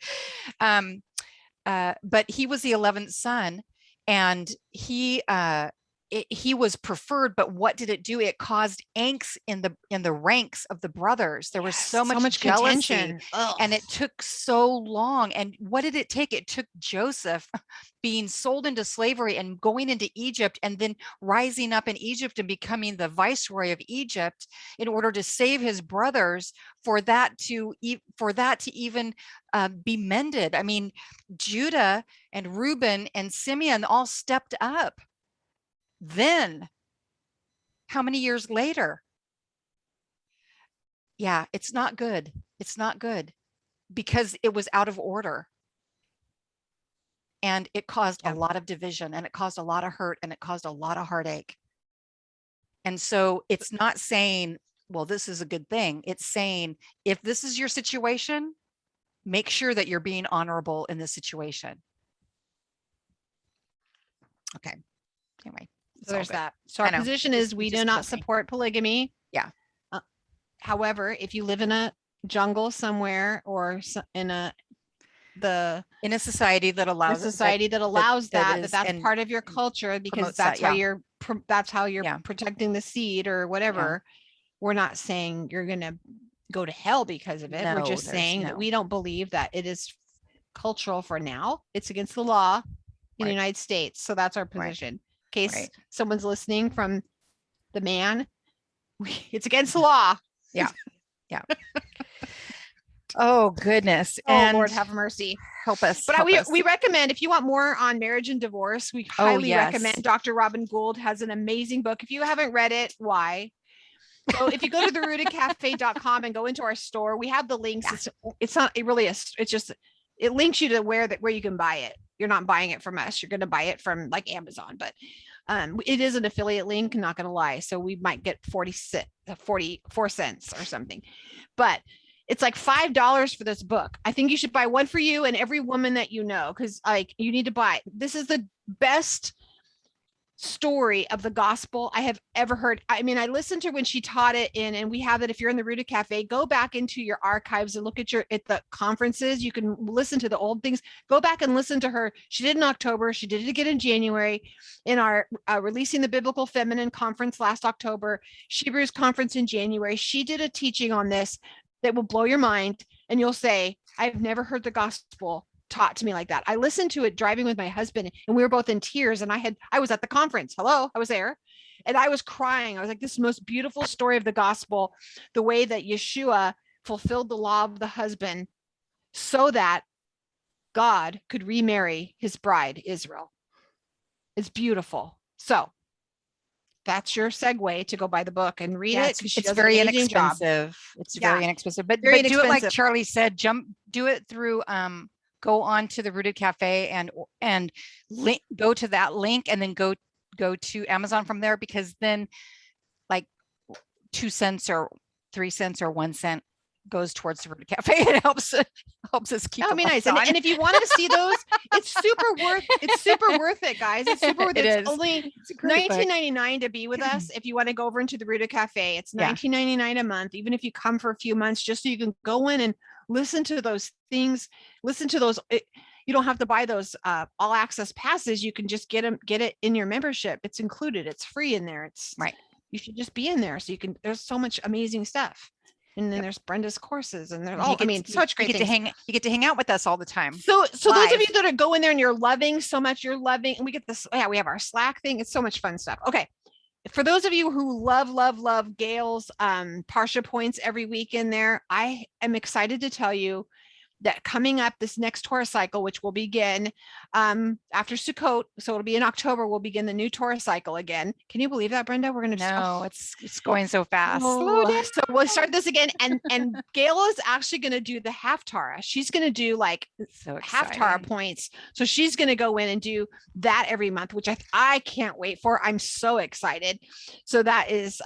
But he was the 11th son, and he was preferred. But what did it do? It caused angst in the ranks of the brothers. There was so much jealousy, and it took so long. And what did it take? It took Joseph being sold into slavery and going into Egypt, and then rising up in Egypt and becoming the viceroy of Egypt in order to save his brothers, for that to even be mended. I mean, Judah and Reuben and Simeon all stepped up. Then, how many years later? Yeah, it's not good. It's not good, because it was out of order. And it caused a lot of division, and it caused a lot of hurt, and it caused a lot of heartache. And so it's not saying, well, this is a good thing. It's saying, if this is your situation, make sure that you're being honorable in this situation. Okay. Anyway. So there's that. So our position is we do not support polygamy. Yeah. However, if you live in a jungle somewhere, or in a society that allows that's part of your culture, because that's how you're protecting the seed or whatever. We're not saying you're going to go to hell because of it. We're just saying that we don't believe that it is cultural for now. It's against the law in the United States. So that's our position. In case someone's listening from the man, it's against the law. Yeah. Oh goodness. And Lord have mercy. Help us. But we recommend, if you want more on marriage and divorce, we highly recommend Dr. Robin Gould has an amazing book. If you haven't read it, why? So if you go to therootedcafe.com and go into our store, we have the links. It links you to where you can buy it. You're not buying it from us. You're going to buy it from like Amazon, but it is an affiliate link, not going to lie. So we might get 44 cents or something, but it's like $5 for this book. I think you should buy one for you and every woman that you know, because like you need to buy. This is the best story of the gospel I have ever heard. I mean, I listened to when she taught it and we have it. If you're in the Rooted Cafe, go back into your archives and look at the conferences. You can listen to the old things. Go back and listen to her. She did it in October. She did it again in January in our Releasing the Biblical Feminine conference last October, Hebrews conference in January. She did a teaching on this that will blow your mind, and you'll say, I've never heard the gospel taught to me like that. I listened to it driving with my husband, and we were both in tears, and I was at the conference. I was there, and I was crying. I was like, this is the most beautiful story of the gospel, the way that Yeshua fulfilled the law of the husband so that God could remarry his bride, Israel. It's beautiful. So that's your segue to go buy the book and read it. It's very inexpensive. It's very inexpensive, but do it like Charlie said, do it through, go on to the Rooted Cafe and go to that link, and then go to Amazon from there, because then like 2 cents or 3 cents or 1 cent goes towards the Rooted Cafe. It helps us keep. That would be nice. And if you wanted to see those, it's super worth it, guys. It's super worth it. It's only $19.99 to be with us. If you want to go over into the Rooted Cafe, it's $19.99 a month, even if you come for a few months, just so you can go in and listen to those things, you don't have to buy those all access passes. You can just get it in your membership. It's included. It's free in there. It's right. You should just be in there. So there's so much amazing stuff. And then there's Brenda's courses, and such great things. You get to hang out with us all the time. So those of you that are going there and you're loving so much, and we get this. Yeah, we have our Slack thing. It's so much fun stuff. Okay. For those of you who love Gail's Parsha points every week in there, I am excited to tell you that coming up this next Torah cycle, which will begin after Sukkot, so it'll be in October, we'll begin the new Torah cycle again. Can you believe that, Brenda? We're going to No, it's going so fast. Slow Oh, down. so we'll start this again, and Gail is actually going to do the half Tara. She's going to do like So half Tara exciting. points. So she's going to go in and do that every month, which I can't wait for. I'm so excited. So that is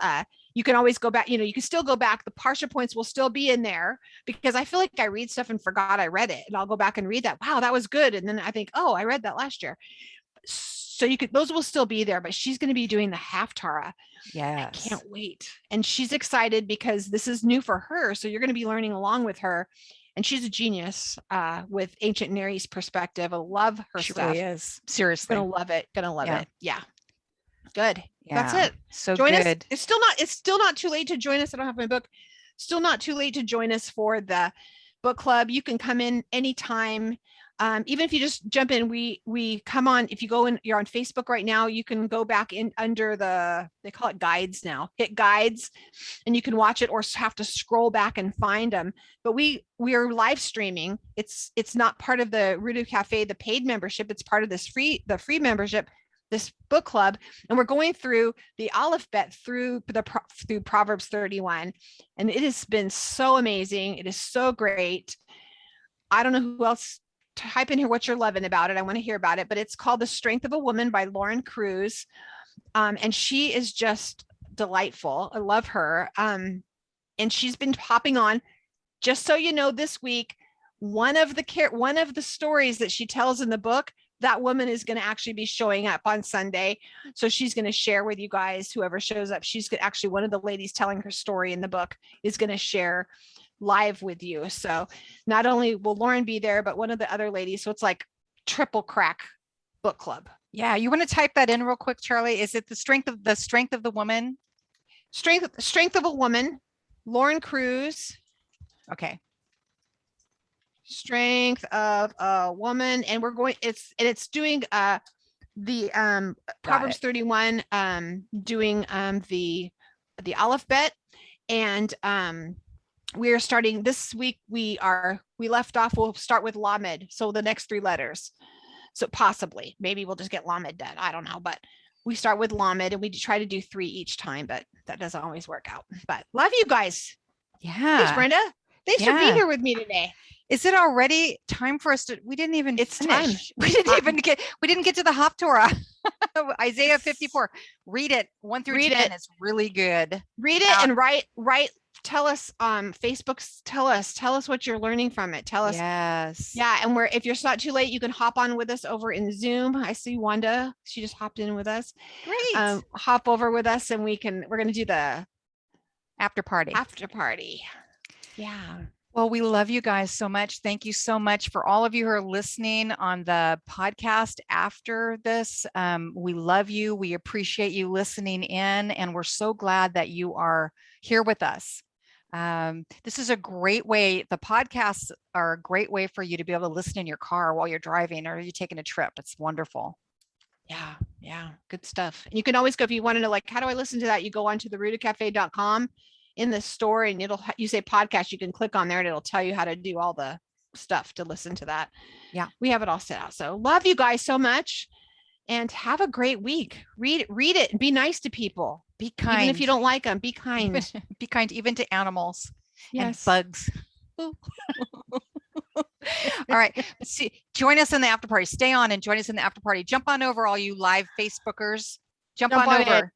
you can always go back, you can still go back. The Parsha points will still be in there because I feel like I read stuff and forgot I read it, and I'll go back and read that. Wow, that was good. And then I think, oh, I read that last year. So those will still be there, but she's going to be doing the half Tara. Yes. I can't wait. And she's excited because this is new for her. So you're going to be learning along with her. And she's a genius with ancient Near East perspective. I love her She stuff. really is. Seriously. Gonna love it. Yeah. Good. That's Yeah. it. So Join us. good. It's still not too late to join us. I don't have my book. Still not too late to join us for the book club. You can come in anytime. Even if you just jump in, we come on. If you go in, you're on Facebook right now, you can go back in under they call it guides now, hit guides, and you can watch it or have to scroll back and find them. But we are live streaming. It's not part of the Rudu Cafe, the paid membership. It's part of the free membership, this book club. And we're going through the alphabet through Proverbs 31. And it has been so amazing. It is so great. I don't know who else. Type in here what you're loving about it. I want to hear about it, but it's called The Strength of a Woman by Lauren Cruz. And she is just delightful. I love her. And she's been popping on. Just so you know, this week, one of the stories that she tells in the book, that woman is going to actually be showing up on Sunday. So she's going to share with you guys, whoever shows up. She's actually one of the ladies telling her story in the book is going to share live with you. So not only will Lauren be there, but one of the other ladies. So it's like triple crack book club. Yeah. You want to type that in real quick, Charlie? Is it the strength of the woman? Strength of a Woman, Lauren Cruz. Okay. Strength of a Woman. And it's doing the Proverbs 31 doing the alphabet. And we are starting this week. We left off. We'll start with Lamed. So the next 3 letters. So possibly, maybe we'll just get Lamed done. I don't know, but we start with Lamed and we try to do 3 each time, but that doesn't always work out. But love you guys. Yeah. Thanks, Brenda. Thanks for being here with me today. Is it already time for us to? We didn't even. It's finish. time. We didn't get to the Haftorah. Isaiah 54. Read it 1 through 10. It's really good. Read it and write. Tell us Facebook. Tell us what you're learning from it. Tell us. Yes. Yeah, and if you're not too late, you can hop on with us over in Zoom. I see Wanda. She just hopped in with us. Great. Hop over with us, and we're going to do the after party. Yeah. Well, we love you guys so much. Thank you so much for all of you who are listening on the podcast after this. We love you. We appreciate you listening in, and we're so glad that you are here with us. This is a great way. The podcasts are a great way for you to be able to listen in your car while you're driving or you're taking a trip. It's wonderful. Yeah. Good stuff. And you can always go, if you want to know, like, how do I listen to that? You go on to therudacafe.com in the store, and you say podcast, you can click on there and it'll tell you how to do all the stuff to listen to that. Yeah. We have it all set out. So love you guys so much and have a great week. Read it and be nice to people. Be kind. Even if you don't like them, be kind. Be kind even to animals and Yes. bugs. All right. Join us in the after party. Stay on and join us in the after party. Jump on over, all you live Facebookers. Jump on over.